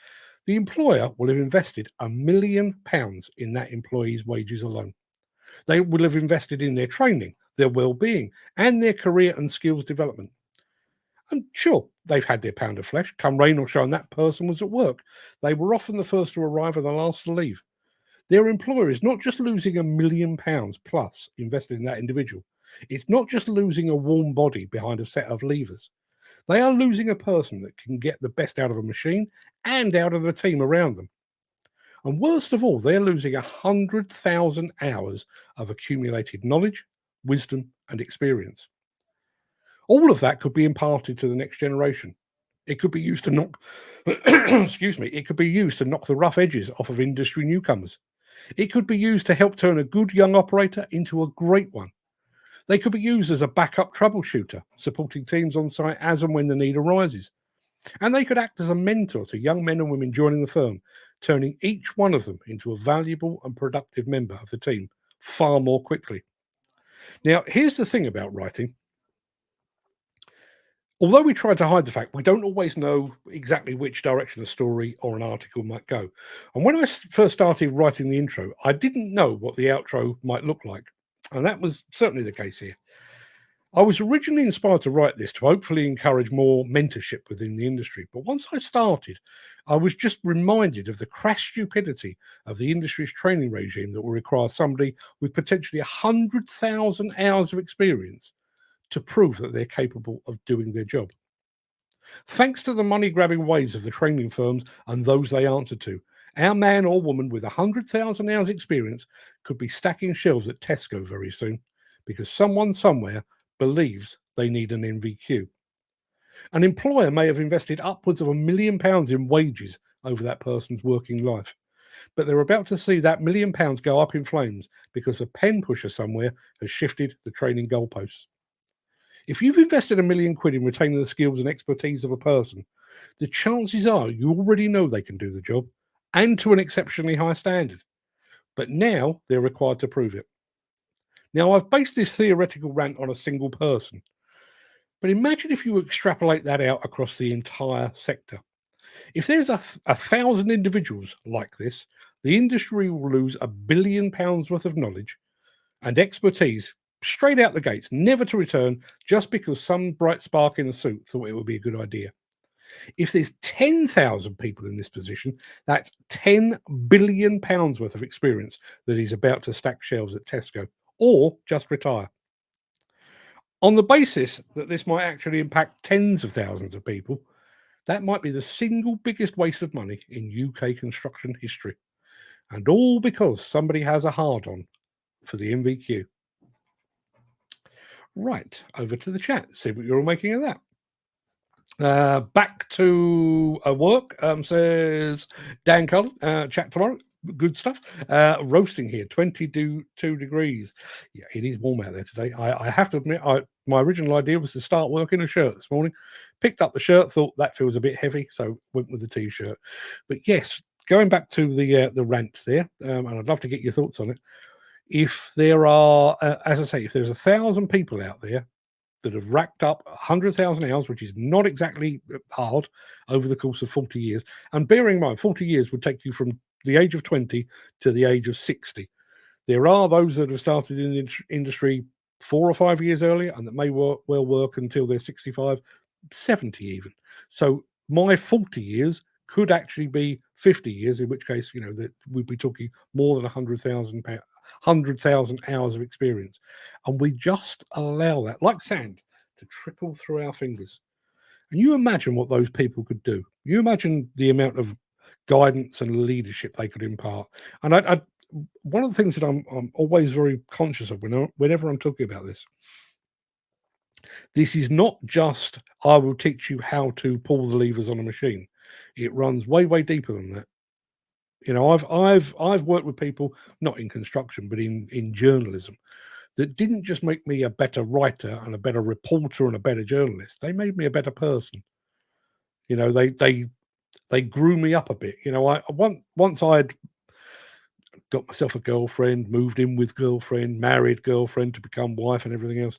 the employer will have invested £1 million in that employee's wages alone. They will have invested in their training, their well-being, and their career and skills development. And sure, they've had their pound of flesh. Come rain or shine, that person was at work. They were often the first to arrive and the last to leave. Their employer is not just losing £1 million plus invested in that individual. It's not just losing a warm body behind a set of levers. They are losing a person that can get the best out of a machine and out of the team around them. And worst of all, they're losing 100,000 hours of accumulated knowledge, wisdom, and experience. All of that could be imparted to the next generation. It could be used to knock, it could be used to knock the rough edges off of industry newcomers. It could be used to help turn a good young operator into a great one. They could be used as a backup troubleshooter, supporting teams on site as and when the need arises. And they could act as a mentor to young men and women joining the firm, turning each one of them into a valuable and productive member of the team far more quickly. Now, here's the thing about writing. Although we try to hide the fact, we don't always know exactly which direction a story or an article might go. And when I first started writing the intro, I didn't know what the outro might look like. And that was certainly the case here. I was originally inspired to write this to hopefully encourage more mentorship within the industry. But once I started, I was just reminded of the crass stupidity of the industry's training regime that will require somebody with potentially 100,000 hours of experience to prove that they're capable of doing their job. Thanks to the money-grabbing ways of the training firms and those they answer to, our man or woman with 100,000 hours experience could be stacking shelves at Tesco very soon because someone somewhere believes they need an NVQ. An employer may have invested upwards of £1 million in wages over that person's working life, but they're about to see that £1 million go up in flames because a pen pusher somewhere has shifted the training goalposts. If you've invested £1 million in retaining the skills and expertise of a person, the chances are you already know they can do the job and to an exceptionally high standard. But now they're required to prove it. Now, I've based this theoretical rant on a single person, but imagine if you extrapolate that out across the entire sector. If there's a 1,000 individuals like this, the industry will lose £1 billion worth of knowledge and expertise straight out the gates, never to return, just because some bright spark in a suit thought it would be a good idea. If there's 10,000 people in this position, that's £10 billion worth of experience that is about to stack shelves at Tesco or just retire. On the basis that this might actually impact tens of thousands of people, that might be the single biggest waste of money in UK construction history. And all because somebody has a hard-on for the MVQ. Right, over to the chat. See what you're all making of that. Back to work, says Dan Cullen. Chat tomorrow. Good stuff. Roasting here, 22 degrees. Yeah, it is warm out there today. I have to admit, my original idea was to start work in a shirt this morning. Picked up the shirt, thought that feels a bit heavy, so went with the t-shirt. But yes, going back to the rant there, and I'd love to get your thoughts on it. If there are, as I say, if there's 1,000 people out there that have racked up 100,000 hours, which is not exactly hard over the course of 40 years, and bearing in mind, 40 years would take you from the age of 20 to the age of 60. There are those that have started in the industry 4 or 5 years earlier and that may well work until they're 65, 70 even. So my 40 years could actually be 50 years, in which case, that we'd be talking more than 100,000 hours of experience. And we just allow that, like sand, to trickle through our fingers. And you imagine what those people could do. You imagine the amount of guidance and leadership they could impart. And I one of the things that I'm always very conscious of whenever I'm talking about this is not just, I will teach you how to pull the levers on a machine. It runs way, way deeper than that. I've worked with people, not in construction, but in journalism, that didn't just make me a better writer and a better reporter and a better journalist. They made me a better person. They grew me up a bit. Once I'd got myself a girlfriend, moved in with girlfriend, married girlfriend to become wife and everything else,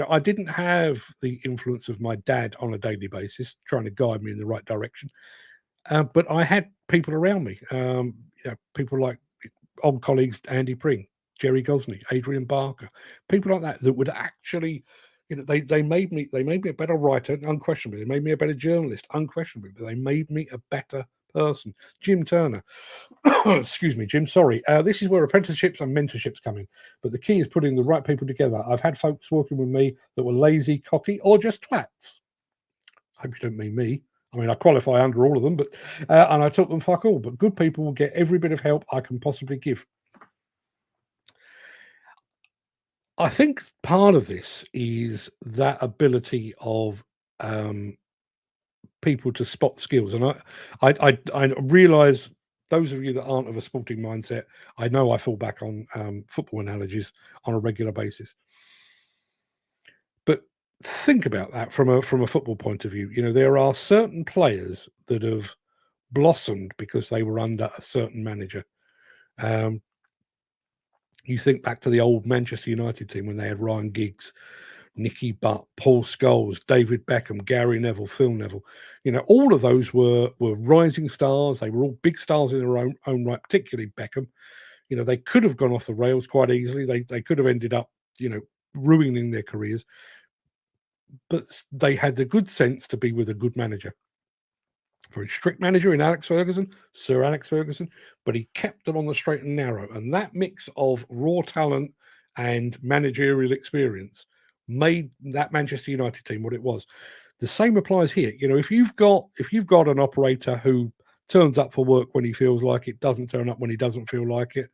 I didn't have the influence of my dad on a daily basis trying to guide me in the right direction. But I had people around me, people like old colleagues, Andy Pring, Jerry Gosney, Adrian Barker, people like that would actually, they made me a better writer, unquestionably. They made me a better journalist, unquestionably. But they made me a better person. Jim Turner, excuse me, Jim. Sorry. This is where apprenticeships and mentorships come in. But the key is putting the right people together. I've had folks working with me that were lazy, cocky, or just twats. I hope you don't mean me. I mean, I qualify under all of them, but and I taught them fuck all. But good people will get every bit of help I can possibly give. I think part of this is that ability of people to spot skills, and I realise those of you that aren't of a sporting mindset, I know I fall back on football analogies on a regular basis. think about that from a football point of view. You know, there are certain players that have blossomed because they were under a certain manager. You think back to the old Manchester United team when they had Ryan Giggs, Nicky Butt, Paul Scholes, David Beckham, Gary Neville, Phil Neville. You know, all of those were rising stars. They were all big stars in their own right, particularly Beckham. You know, they could have gone off the rails quite easily. They could have ended up, you know, ruining their careers. But they had the good sense to be with a good manager. Very strict manager in Alex Ferguson, Sir Alex Ferguson, but he kept them on the straight and narrow. And that mix of raw talent and managerial experience made that Manchester United team what it was. The same applies here. You know, if you've got an operator who turns up for work when he feels like it, doesn't turn up when he doesn't feel like it,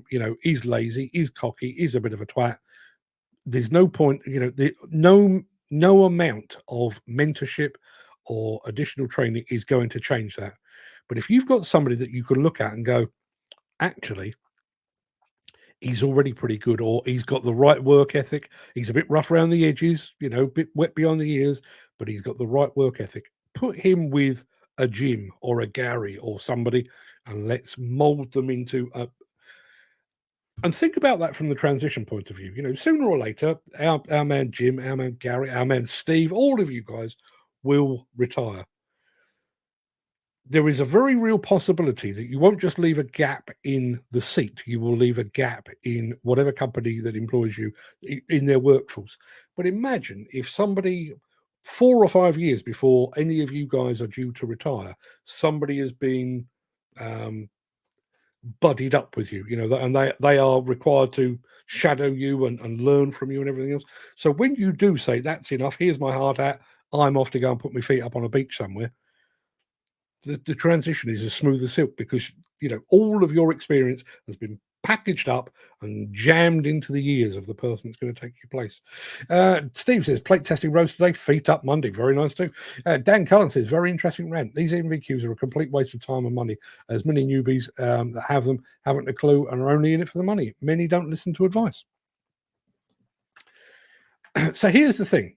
you know, he's lazy, he's cocky, he's a bit of a twat. There's no point, you know, no amount of mentorship or additional training is going to change that. But if you've got somebody that you can look at and go, actually, he's already pretty good, or he's got the right work ethic, he's a bit rough around the edges, you know, a bit wet behind the ears, but he's got the right work ethic. Put him with a Jim or a Gary or somebody, and let's mold them into a. And think about that from the transition point of view. You know, sooner or later, our man Jim, our man Gary, our man Steve, all of you guys will retire. There is a very real possibility that you won't just leave a gap in the seat, you will leave a gap in whatever company that employs you in their workforce. But imagine if somebody 4 or 5 years before any of you guys are due to retire, somebody has been buddied up with you, you know, and they are required to shadow you and learn from you and everything else. So when you do say, that's enough, here's my hard hat, I'm off to go and put my feet up on a beach somewhere, the transition is as smooth as silk, because, you know, all of your experience has been packaged up and jammed into the ears of the person that's going to take your place. Steve says, plate testing roads today, feet up Monday. Very nice too. Dan Cullen says, very interesting rant. These MVQs are a complete waste of time and money, as many newbies that have them haven't a clue and are only in it for the money. Many don't listen to advice. So here's the thing.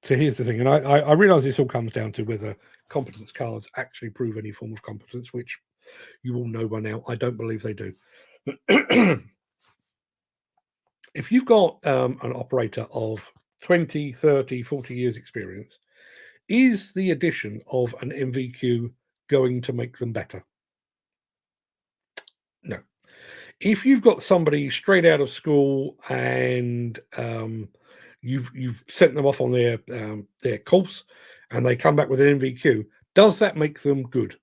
And I realize this all comes down to whether competence cards actually prove any form of competence, which you all know by now. I don't believe they do. If you've got an operator of 20, 30, 40 years experience, is the addition of an MVQ going to make them better? No. If you've got somebody straight out of school and you've sent them off on their course and they come back with an MVQ, does that make them good?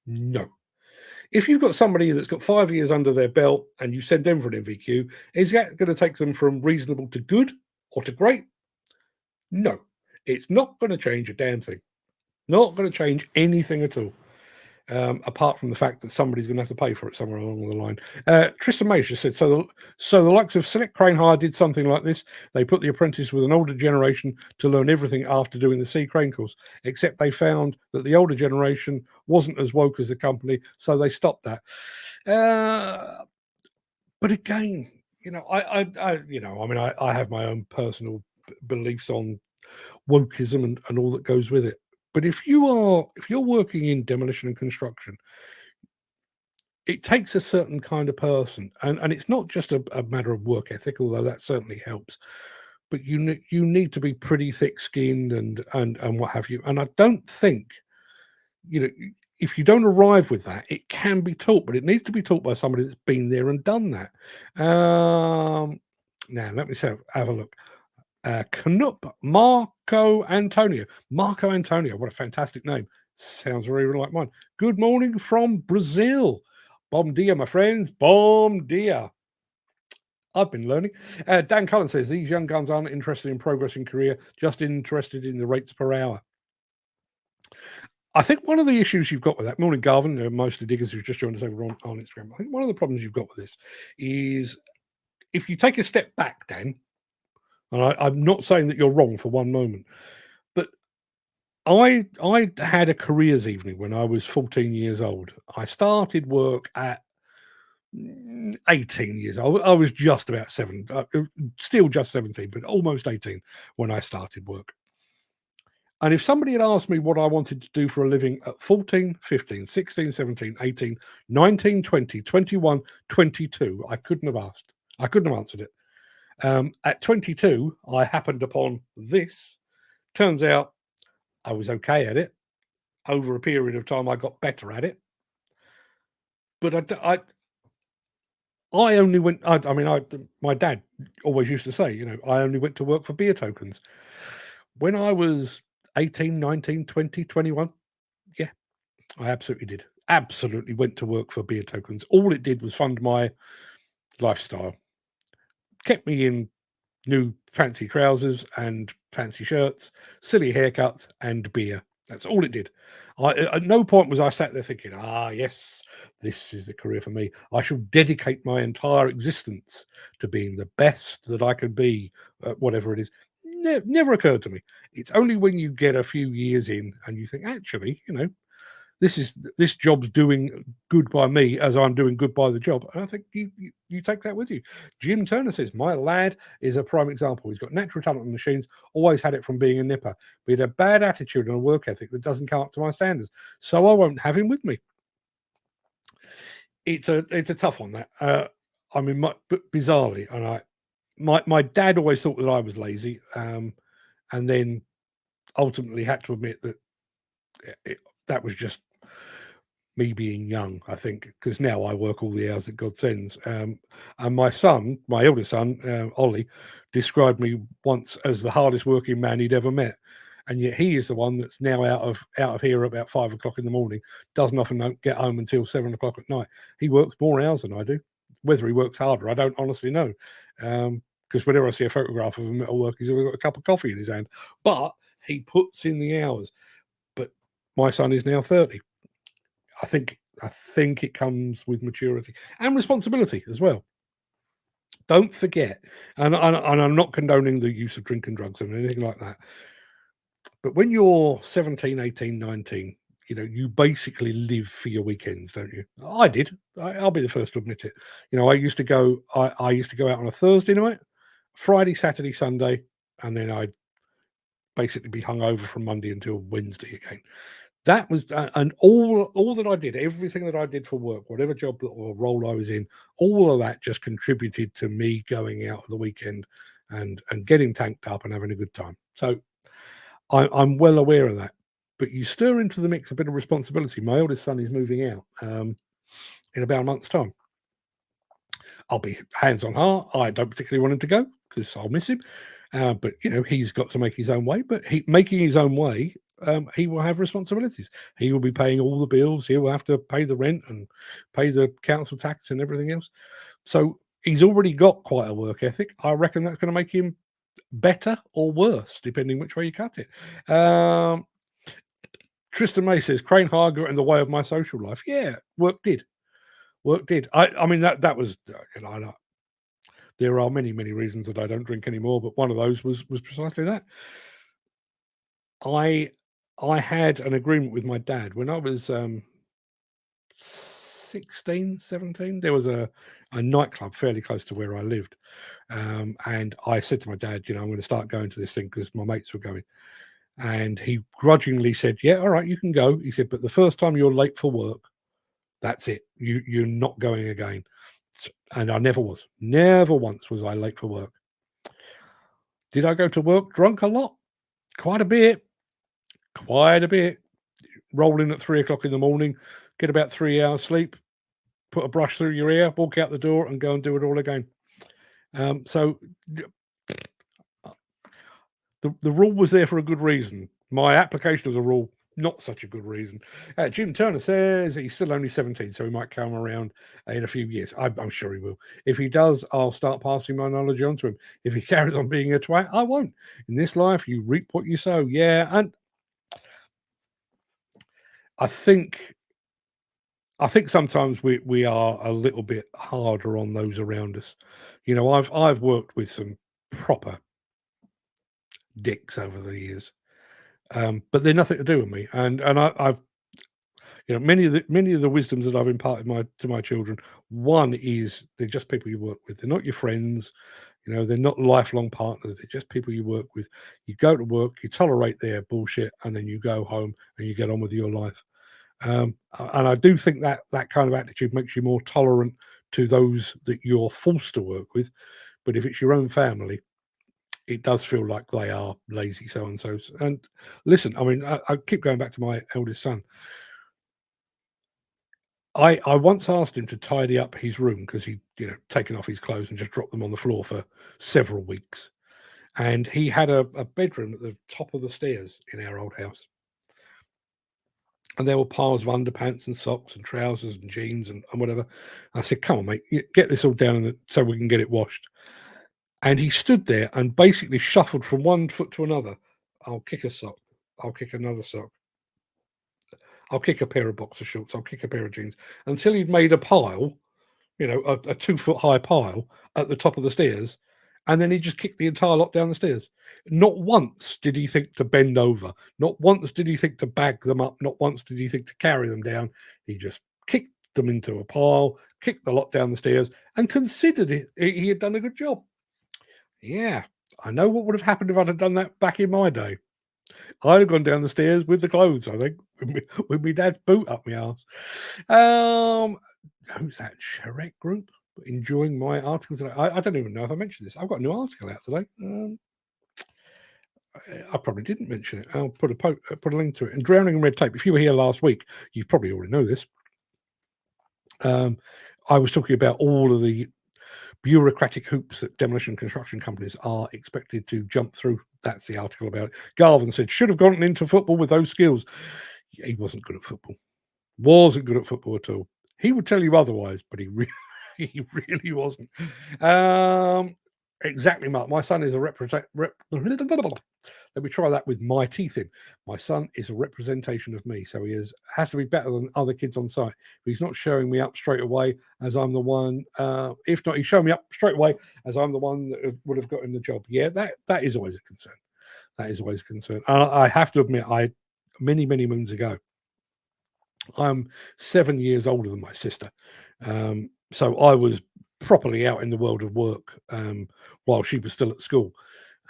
No. If you've got somebody that's got 5 years under their belt and you send them for an MVQ, is that going to take them from reasonable to good or to great? No. It's not going to change a damn thing. Not going to change anything at all. Apart from the fact that somebody's going to have to pay for it somewhere along the line. Tristan Major said, so the likes of Select Crane Hire did something like this. They put the apprentice with an older generation to learn everything after doing the C Crane course, except they found that the older generation wasn't as woke as the company, so they stopped that. But again, you know, I have my own personal beliefs on wokeism and all that goes with it. But if you're working in demolition and construction, it takes a certain kind of person, and it's not just a matter of work ethic, although that certainly helps. But you need to be pretty thick-skinned and what have you. And I don't think, you know, if you don't arrive with that, it can be taught, but it needs to be taught by somebody that's been there and done that. Now let me have a look. Knup Marco Antonio, what a fantastic name. Sounds very like mine. Good morning from Brazil. Bom dia, my friends. Bom dia. I've been learning. Dan Cullen says, these young guns aren't interested in progressing career, just interested in the rates per hour. I think one of the issues you've got with that, morning Garvin, mostly diggers who've just joined us over on Instagram, I think one of the problems you've got with this is, if you take a step back, Dan, and I'm not saying that you're wrong for one moment, but I had a careers evening when I was 14 years old. I started work at 18 years old. I was just about still just 17, but almost 18 when I started work. And if somebody had asked me what I wanted to do for a living at 14, 15, 16, 17, 18, 19, 20, 21, 22, I couldn't have asked. I couldn't have answered it. At 22, I happened upon this. Turns out I was okay at it. Over a period of time, I got better at it. But I only went. My dad always used to say, I only went to work for beer tokens. When I was 18, 19, 20, 21, yeah, I absolutely did. Absolutely went to work for beer tokens. All it did was fund my lifestyle. Kept me in new fancy trousers and fancy shirts, silly haircuts, and beer. That's all it did. At no point was I sat there thinking, yes, this is the career for me. I shall dedicate my entire existence to being the best that I can be, whatever it is. Never occurred to me. It's only when you get a few years in and you think, actually, this job's doing good by me as I'm doing good by the job. And I think you take that with you. Jim Turner says, my lad is a prime example. He's got natural talent on machines, always had it from being a nipper, but he had a bad attitude and a work ethic that doesn't come up to my standards. So I won't have him with me. It's a tough one, that. Bizarrely, and my dad always thought that I was lazy, and then ultimately had to admit that that was just me being young, I think, because now I work all the hours that God sends. And my eldest son, Ollie, described me once as the hardest working man he'd ever met. And yet he is the one that's now out of here about 5 o'clock in the morning, doesn't often get home until 7 o'clock at night. He works more hours than I do. Whether he works harder, I don't honestly know. Because whenever I see a photograph of him at work, he's always got a cup of coffee in his hand. But he puts in the hours. But my son is now 30. I think it comes with maturity and responsibility as well. Don't forget, and I'm not condoning the use of drink and drugs and anything like that, but when you're 17, 18, 19, you basically live for your weekends, don't you? I did. I'll be the first to admit it. I used to go out on a Thursday night, Friday, Saturday, Sunday, and then I'd basically be hungover from Monday until Wednesday again. That was, and all that I did, everything that I did for work, whatever job or role I was in, all of that just contributed to me going out at the weekend and getting tanked up and having a good time. So I'm well aware of that. But you stir into the mix a bit of responsibility. My oldest son is moving out in about a month's time. I'll be hands on heart. I don't particularly want him to go because I'll miss him. But he's got to make his own way. But making his own way, he will have responsibilities. He will be paying all the bills. He will have to pay the rent and pay the council tax and everything else. So he's already got quite a work ethic. I reckon that's going to make him better or worse, depending which way you cut it. Tristan May says, Crane Hire got in the way of my social life. Yeah, work did. I mean, that was, there are many, many reasons that I don't drink anymore, but one of those was precisely that. I had an agreement with my dad when I was 16, 17. There was a nightclub fairly close to where I lived. And I said to my dad, I'm going to start going to this thing because my mates were going. And he grudgingly said, yeah, all right, you can go. He said, but the first time you're late for work, that's it. You're not going again. And I never was. Never once was I late for work. Did I go to work drunk a lot? Quite a bit. Roll in at 3 o'clock in the morning, get about 3 hours sleep, put a brush through your ear, walk out the door and go and do it all again. So the rule was there for a good reason. My application of the rule, not such a good reason. Jim Turner says he's still only 17, so he might come around in a few years. I'm sure he will. If he does, I'll start passing my knowledge on to him. If he carries on being a twat, I won't. In this life, you reap what you sow. Yeah, and I think sometimes we are a little bit harder on those around us. I've worked with some proper dicks over the years, but they're nothing to do with me. And I've many of the wisdoms that I've imparted to my children. One is they're just people you work with. They're not your friends. They're not lifelong partners. They're just people you work with. You go to work, you tolerate their bullshit, and then you go home and you get on with your life. And I do think that kind of attitude makes you more tolerant to those that you're forced to work with. But if it's your own family, it does feel like they are lazy so-and-sos. And listen, I mean, I keep going back to my eldest son. I once asked him to tidy up his room because he'd taken off his clothes and just dropped them on the floor for several weeks. And he had a bedroom at the top of the stairs in our old house. And there were piles of underpants and socks and trousers and jeans and whatever. I said, come on, mate, get this all down so we can get it washed. And he stood there and basically shuffled from one foot to another. I'll kick a sock. I'll kick another sock. I'll kick a pair of boxer shorts. I'll kick a pair of jeans. Until he'd made a pile, a 2 foot high pile at the top of the stairs. And then he just kicked the entire lot down the stairs. Not once did he think to bend over. Not once did he think to bag them up. Not once did he think to carry them down. He just kicked them into a pile, kicked the lot down the stairs, and considered he had done a good job. Yeah, I know what would have happened if I'd have done that back in my day. I'd have gone down the stairs with the clothes, I think, with my dad's boot up my arse. Who's that? Shrek Group? Enjoying my article today. I don't even know if I mentioned this. I've got a new article out today. I probably didn't mention it. I'll put a link to it. And Drowning in Red Tape. If you were here last week, you probably already know this. I was talking about all of the bureaucratic hoops that demolition construction companies are expected to jump through. That's the article about it. Garvin said, should have gone into football with those skills. Yeah, he wasn't good at football. Wasn't good at football at all. He would tell you otherwise, but he really wasn't. Exactly, Mark. My son is a let me try that with my teeth in. My son is a representation of me, so he has to be better than other kids on site. But he's not showing me up straight away as I'm the one. If not, he's showing me up straight away as I'm the one that would have gotten the job. Yeah, that is always a concern. That is always a concern. I have to admit, many moons ago, I'm 7 years older than my sister. So I was properly out in the world of work while she was still at school.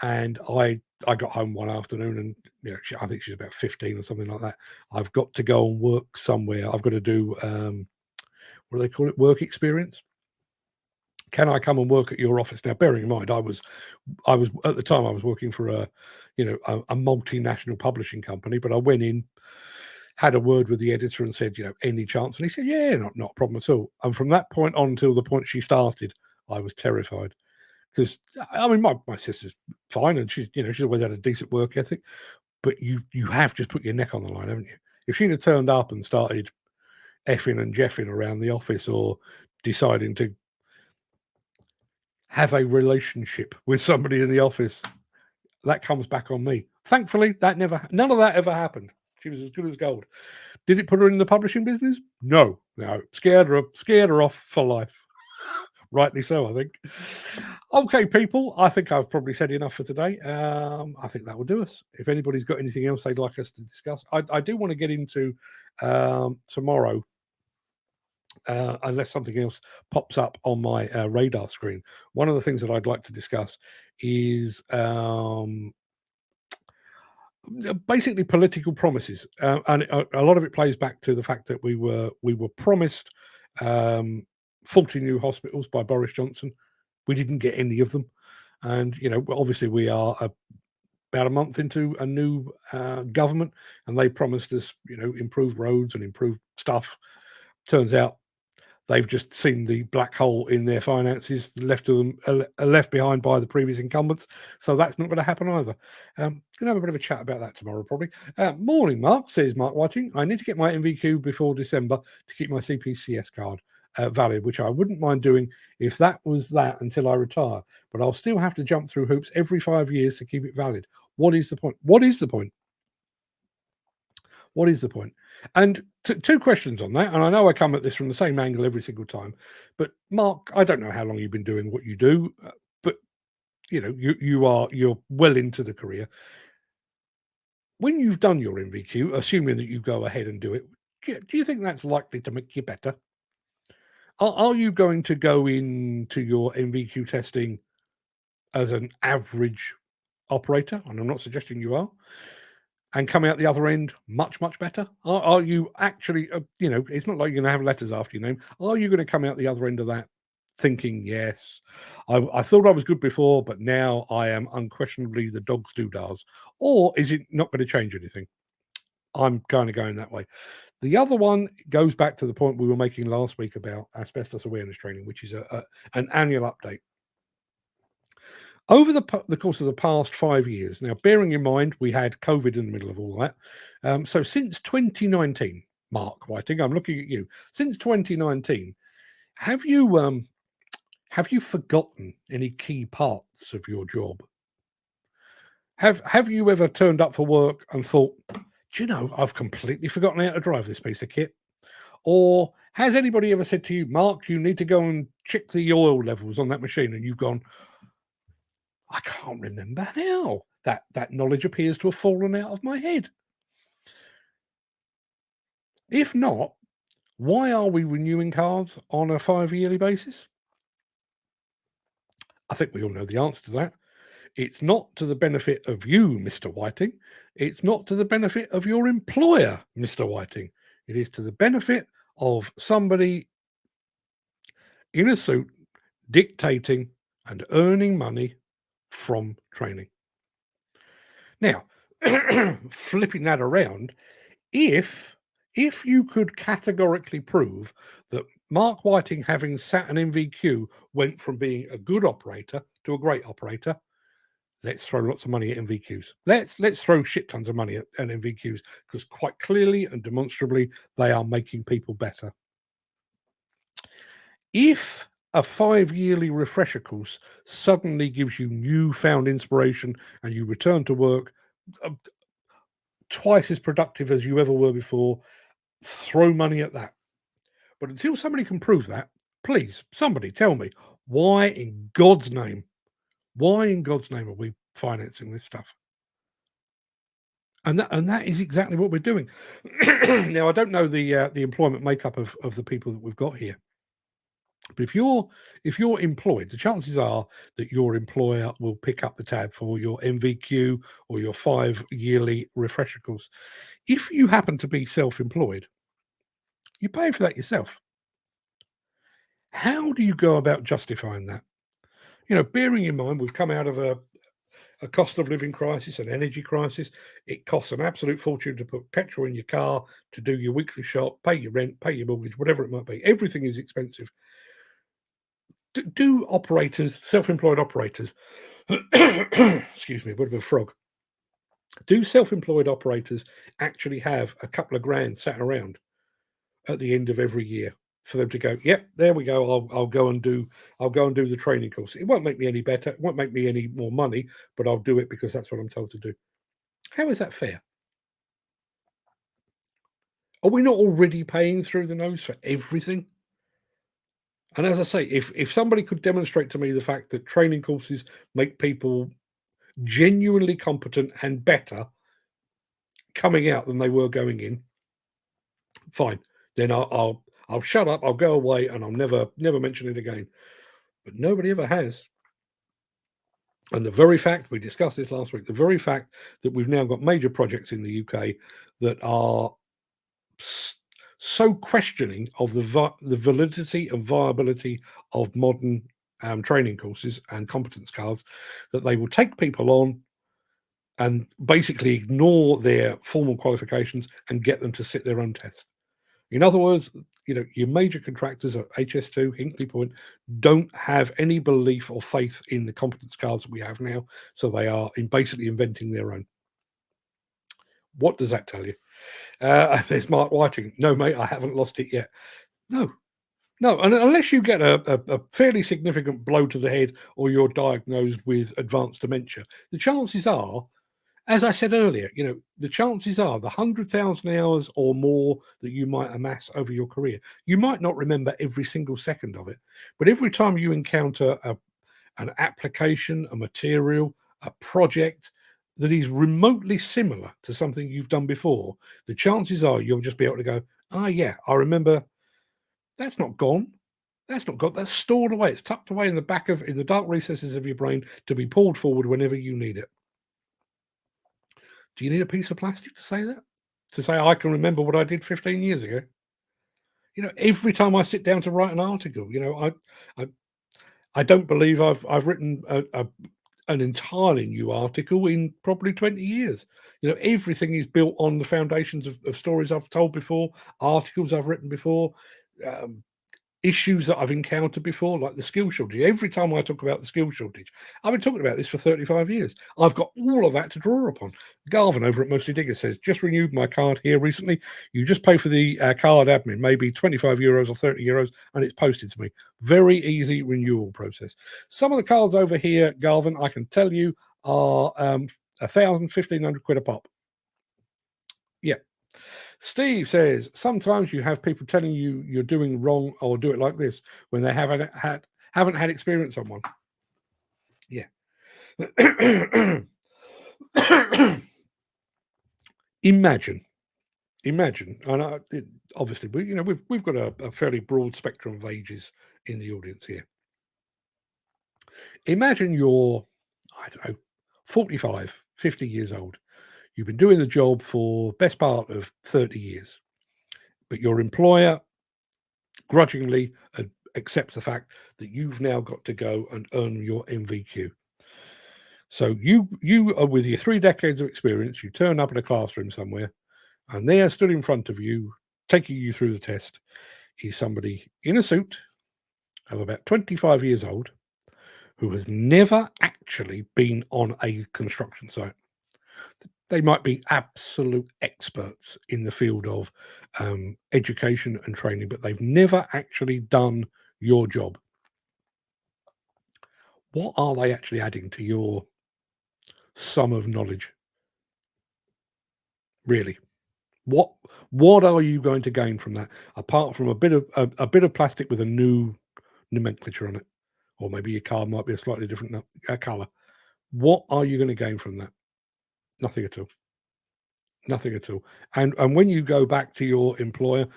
And I got home one afternoon and, I think she's about 15 or something like that. I've got to go and work somewhere. I've got to do, what do they call it? Work experience. Can I come and work at your office? Now, bearing in mind, I was at the time I was working for a multinational publishing company, but I went in, had a word with the editor and said, any chance? And he said, yeah, not a problem at all. And from that point on till the point she started, I was terrified. Because, I mean, my sister's fine and she's always had a decent work ethic. But you have just put your neck on the line, haven't you? If she'd have turned up and started effing and jeffing around the office or deciding to have a relationship with somebody in the office, that comes back on me. Thankfully, none of that ever happened. She was as good as gold. Did it put her in the publishing business? No. Scared her off for life. Rightly so, I think. Okay, people, I think I've probably said enough for today. I think that will do us. If anybody's got anything else they'd like us to discuss, I do want to get into tomorrow, unless something else pops up on my radar screen. One of the things that I'd like to discuss is basically political promises, and a lot of it plays back to the fact that we were promised 40 new hospitals by Boris Johnson. We didn't get any of them, and obviously we are about a month into a new government, and they promised us improved roads and improved stuff. Turns out they've just seen the black hole in their finances left behind by the previous incumbents. So that's not going to happen either. Going to have a bit of a chat about that tomorrow, probably. Morning, Mark, says Mark watching. I need to get my MVQ before December to keep my CPCS card valid, which I wouldn't mind doing if that was that until I retire. But I'll still have to jump through hoops every 5 years to keep it valid. What is the point? What is the point? What is the point? And two questions on that. And I know I come at this from the same angle every single time. But Mark, I don't know how long you've been doing what you do, but you're well into the career. When you've done your MVQ, assuming that you go ahead and do it, do you think that's likely to make you better? Are you going to go into your MVQ testing as an average operator? And I'm not suggesting you are. And come out the other end much, much better? Are you actually, it's not like you're going to have letters after your name. Are you going to come out the other end of that thinking, yes, I thought I was good before, but now I am unquestionably the dog's doodahs? Or is it not going to change anything? I'm kind of going that way. The other one goes back to the point we were making last week about asbestos awareness training, which is an annual update. Over the course of the past 5 years, now bearing in mind we had COVID in the middle of all that, so since 2019, Mark Whiting, I'm looking at you. Since 2019, have you forgotten any key parts of your job? Have you ever turned up for work and thought, do you know, I've completely forgotten how to drive this piece of kit? Or has anybody ever said to you, Mark, you need to go and check the oil levels on that machine, and you've gone, I can't remember how. That knowledge appears to have fallen out of my head. If not, why are we renewing cars on a 5-yearly basis? I think we all know the answer to that. It's not to the benefit of you, Mr. Whiting. It's not to the benefit of your employer, Mr. Whiting. It is to the benefit of somebody in a suit dictating and earning money from training. Now, flipping that around, if you could categorically prove that Mark Whiting, having sat an MVQ, went from being a good operator to a great operator, let's throw lots of money at MVQs. Let's throw shit tons of money at MVQs, because quite clearly and demonstrably they are making people better. If a 5-yearly refresher course suddenly gives you newfound inspiration and you return to work twice as productive as you ever were before, throw money at that. But until somebody can prove that, please, somebody tell me, why in God's name are we financing this stuff? And that is exactly what we're doing. Now, I don't know the employment makeup of the people that we've got here. But if you're employed, the chances are that your employer will pick up the tab for your MVQ or your 5-yearly refresher course. If you happen to be self-employed, you pay for that yourself. How do you go about justifying that? Bearing in mind we've come out of a cost of living crisis, an energy crisis. It costs an absolute fortune to put petrol in your car, to do your weekly shop, pay your rent, pay your mortgage, whatever it might be. Everything is expensive. Do operators, self-employed operators, excuse me, a bit of a frog. Do self-employed operators actually have a couple of grand sat around at the end of every year for them to go, yep, there we go. I'll go and do the training course. It won't make me any better. It won't make me any more money, but I'll do it because that's what I'm told to do. How is that fair? Are we not already paying through the nose for everything? And as I say, if somebody could demonstrate to me the fact that training courses make people genuinely competent and better coming out than they were going in, fine. Then I'll shut up, I'll go away, and I'll never mention it again. But nobody ever has. And the very fact, we discussed this last week, the very fact that we've now got major projects in the UK that are so questioning of the validity and viability of modern training courses and competence cards, that they will take people on and basically ignore their formal qualifications and get them to sit their own test. In other words, your major contractors at HS2, Hinkley Point, don't have any belief or faith in the competence cards that we have now, so they are basically inventing their own. What does that tell you? There's Mark Whiting. No, mate, I haven't lost it yet. No. And unless you get a fairly significant blow to the head or you're diagnosed with advanced dementia, the chances are, as I said earlier, the chances are the 100,000 hours or more that you might amass over your career, you might not remember every single second of it, but every time you encounter an application, a material, a project that is remotely similar to something you've done before, the chances are you'll just be able to go, Yeah, I remember. That's not gone. That's not gone. That's stored away. It's tucked away in the dark recesses of your brain to be pulled forward whenever you need it. Do you need a piece of plastic to say that? To say I can remember what I did 15 years ago? Every time I sit down to write an article, I don't believe I've written an entirely new article in probably 20 years. Everything is built on the foundations of stories I've told before, articles I've written before, issues that I've encountered before, like the skill shortage. Every time I talk about the skill shortage, I've been talking about this for 35 years. I've got all of that to draw upon. Garvin over at Mostly Digger says, just renewed my card here recently. You just pay for the card admin, maybe 25 euros or 30 euros, and it's posted to me. Very easy renewal process. Some of the cards over here, Garvin, I can tell you are 1,000, 1,500 quid a pop. Yeah. Steve says, sometimes you have people telling you you're doing wrong or do it like this when they haven't had experience on one. Yeah. Imagine, and obviously we've got a fairly broad spectrum of ages in the audience here. Imagine you're, I don't know, 45, 50 years old. You've been doing the job for best part of 30 years, but your employer grudgingly accepts the fact that you've now got to go and earn your MVQ. So you are, with your 3 decades of experience, you turn up in a classroom somewhere, and there, stood in front of you, taking you through the test, is somebody in a suit of about 25 years old who has never actually been on a construction site. They might be absolute experts in the field of education and training, but they've never actually done your job. What are they actually adding to your sum of knowledge? Really? What are you going to gain from that, apart from a bit of plastic with a new nomenclature on it? Or maybe your car might be a slightly different color. What are you going to gain from that? Nothing at all. Nothing at all. And when you go back to your employer,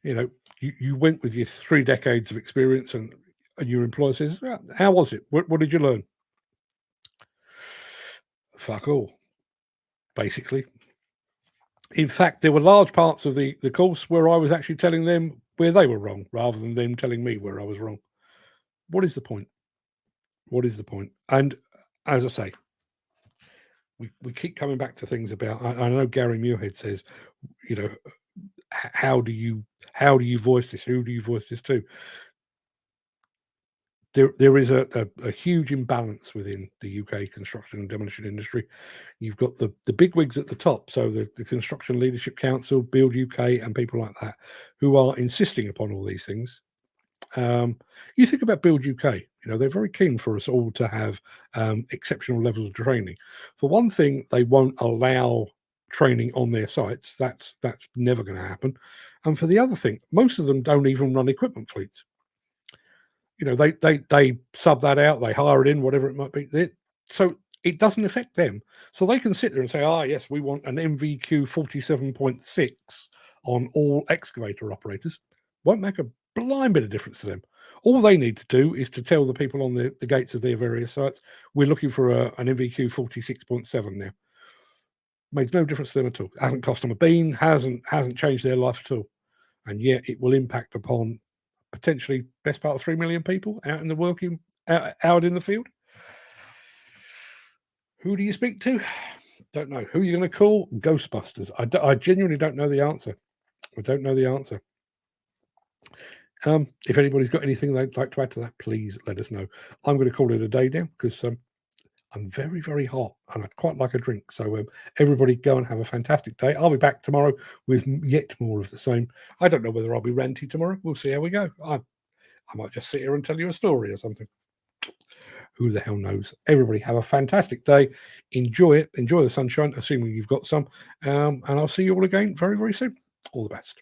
you went with your 3 decades of experience, and your employer says, how was it? What did you learn? Fuck all, basically. In fact, there were large parts of the course where I was actually telling them where they were wrong, rather than them telling me where I was wrong. What is the point? What is the point? And as I say, we keep coming back to things about. I know Gary Muirhead says, how do you voice this? Who do you voice this to? There is a huge imbalance within the UK construction and demolition industry. You've got the bigwigs at the top, so the Construction Leadership Council, Build UK, and people like that, who are insisting upon all these things. You think about Build UK, they're very keen for us all to have exceptional levels of training. For one thing, they won't allow training on their sites. That's never going to happen. And for the other thing, most of them don't even run equipment fleets. They sub that out, they hire it in, whatever it might be. So it doesn't affect them. So they can sit there and say, yes, we want an MVQ 47.6 on all excavator operators. Won't make a blind bit of difference to them. All they need to do is to tell the people on the gates of their various sites, we're looking for an MVQ 46.7 now. Makes no difference to them at all. Hasn't cost them a bean, hasn't changed their life at all. And yet it will impact upon potentially best part of 3 million people out in the out in the field. Who do you speak to? Don't know. Who are you going to call? Ghostbusters. I genuinely don't know the answer. I don't know the answer. If anybody's got anything they'd like to add to that, please let us know. I'm going to call it a day now, because I'm very, very hot and I'd quite like a drink. So everybody go and have a fantastic day. I'll be back tomorrow with yet more of the same. I don't know whether I'll be ranty tomorrow. We'll see how we go. I might just sit here and tell you a story or something. Who the hell knows? Everybody have a fantastic day. Enjoy it. Enjoy the sunshine, assuming you've got some. And I'll see you all again very, very soon. All the best.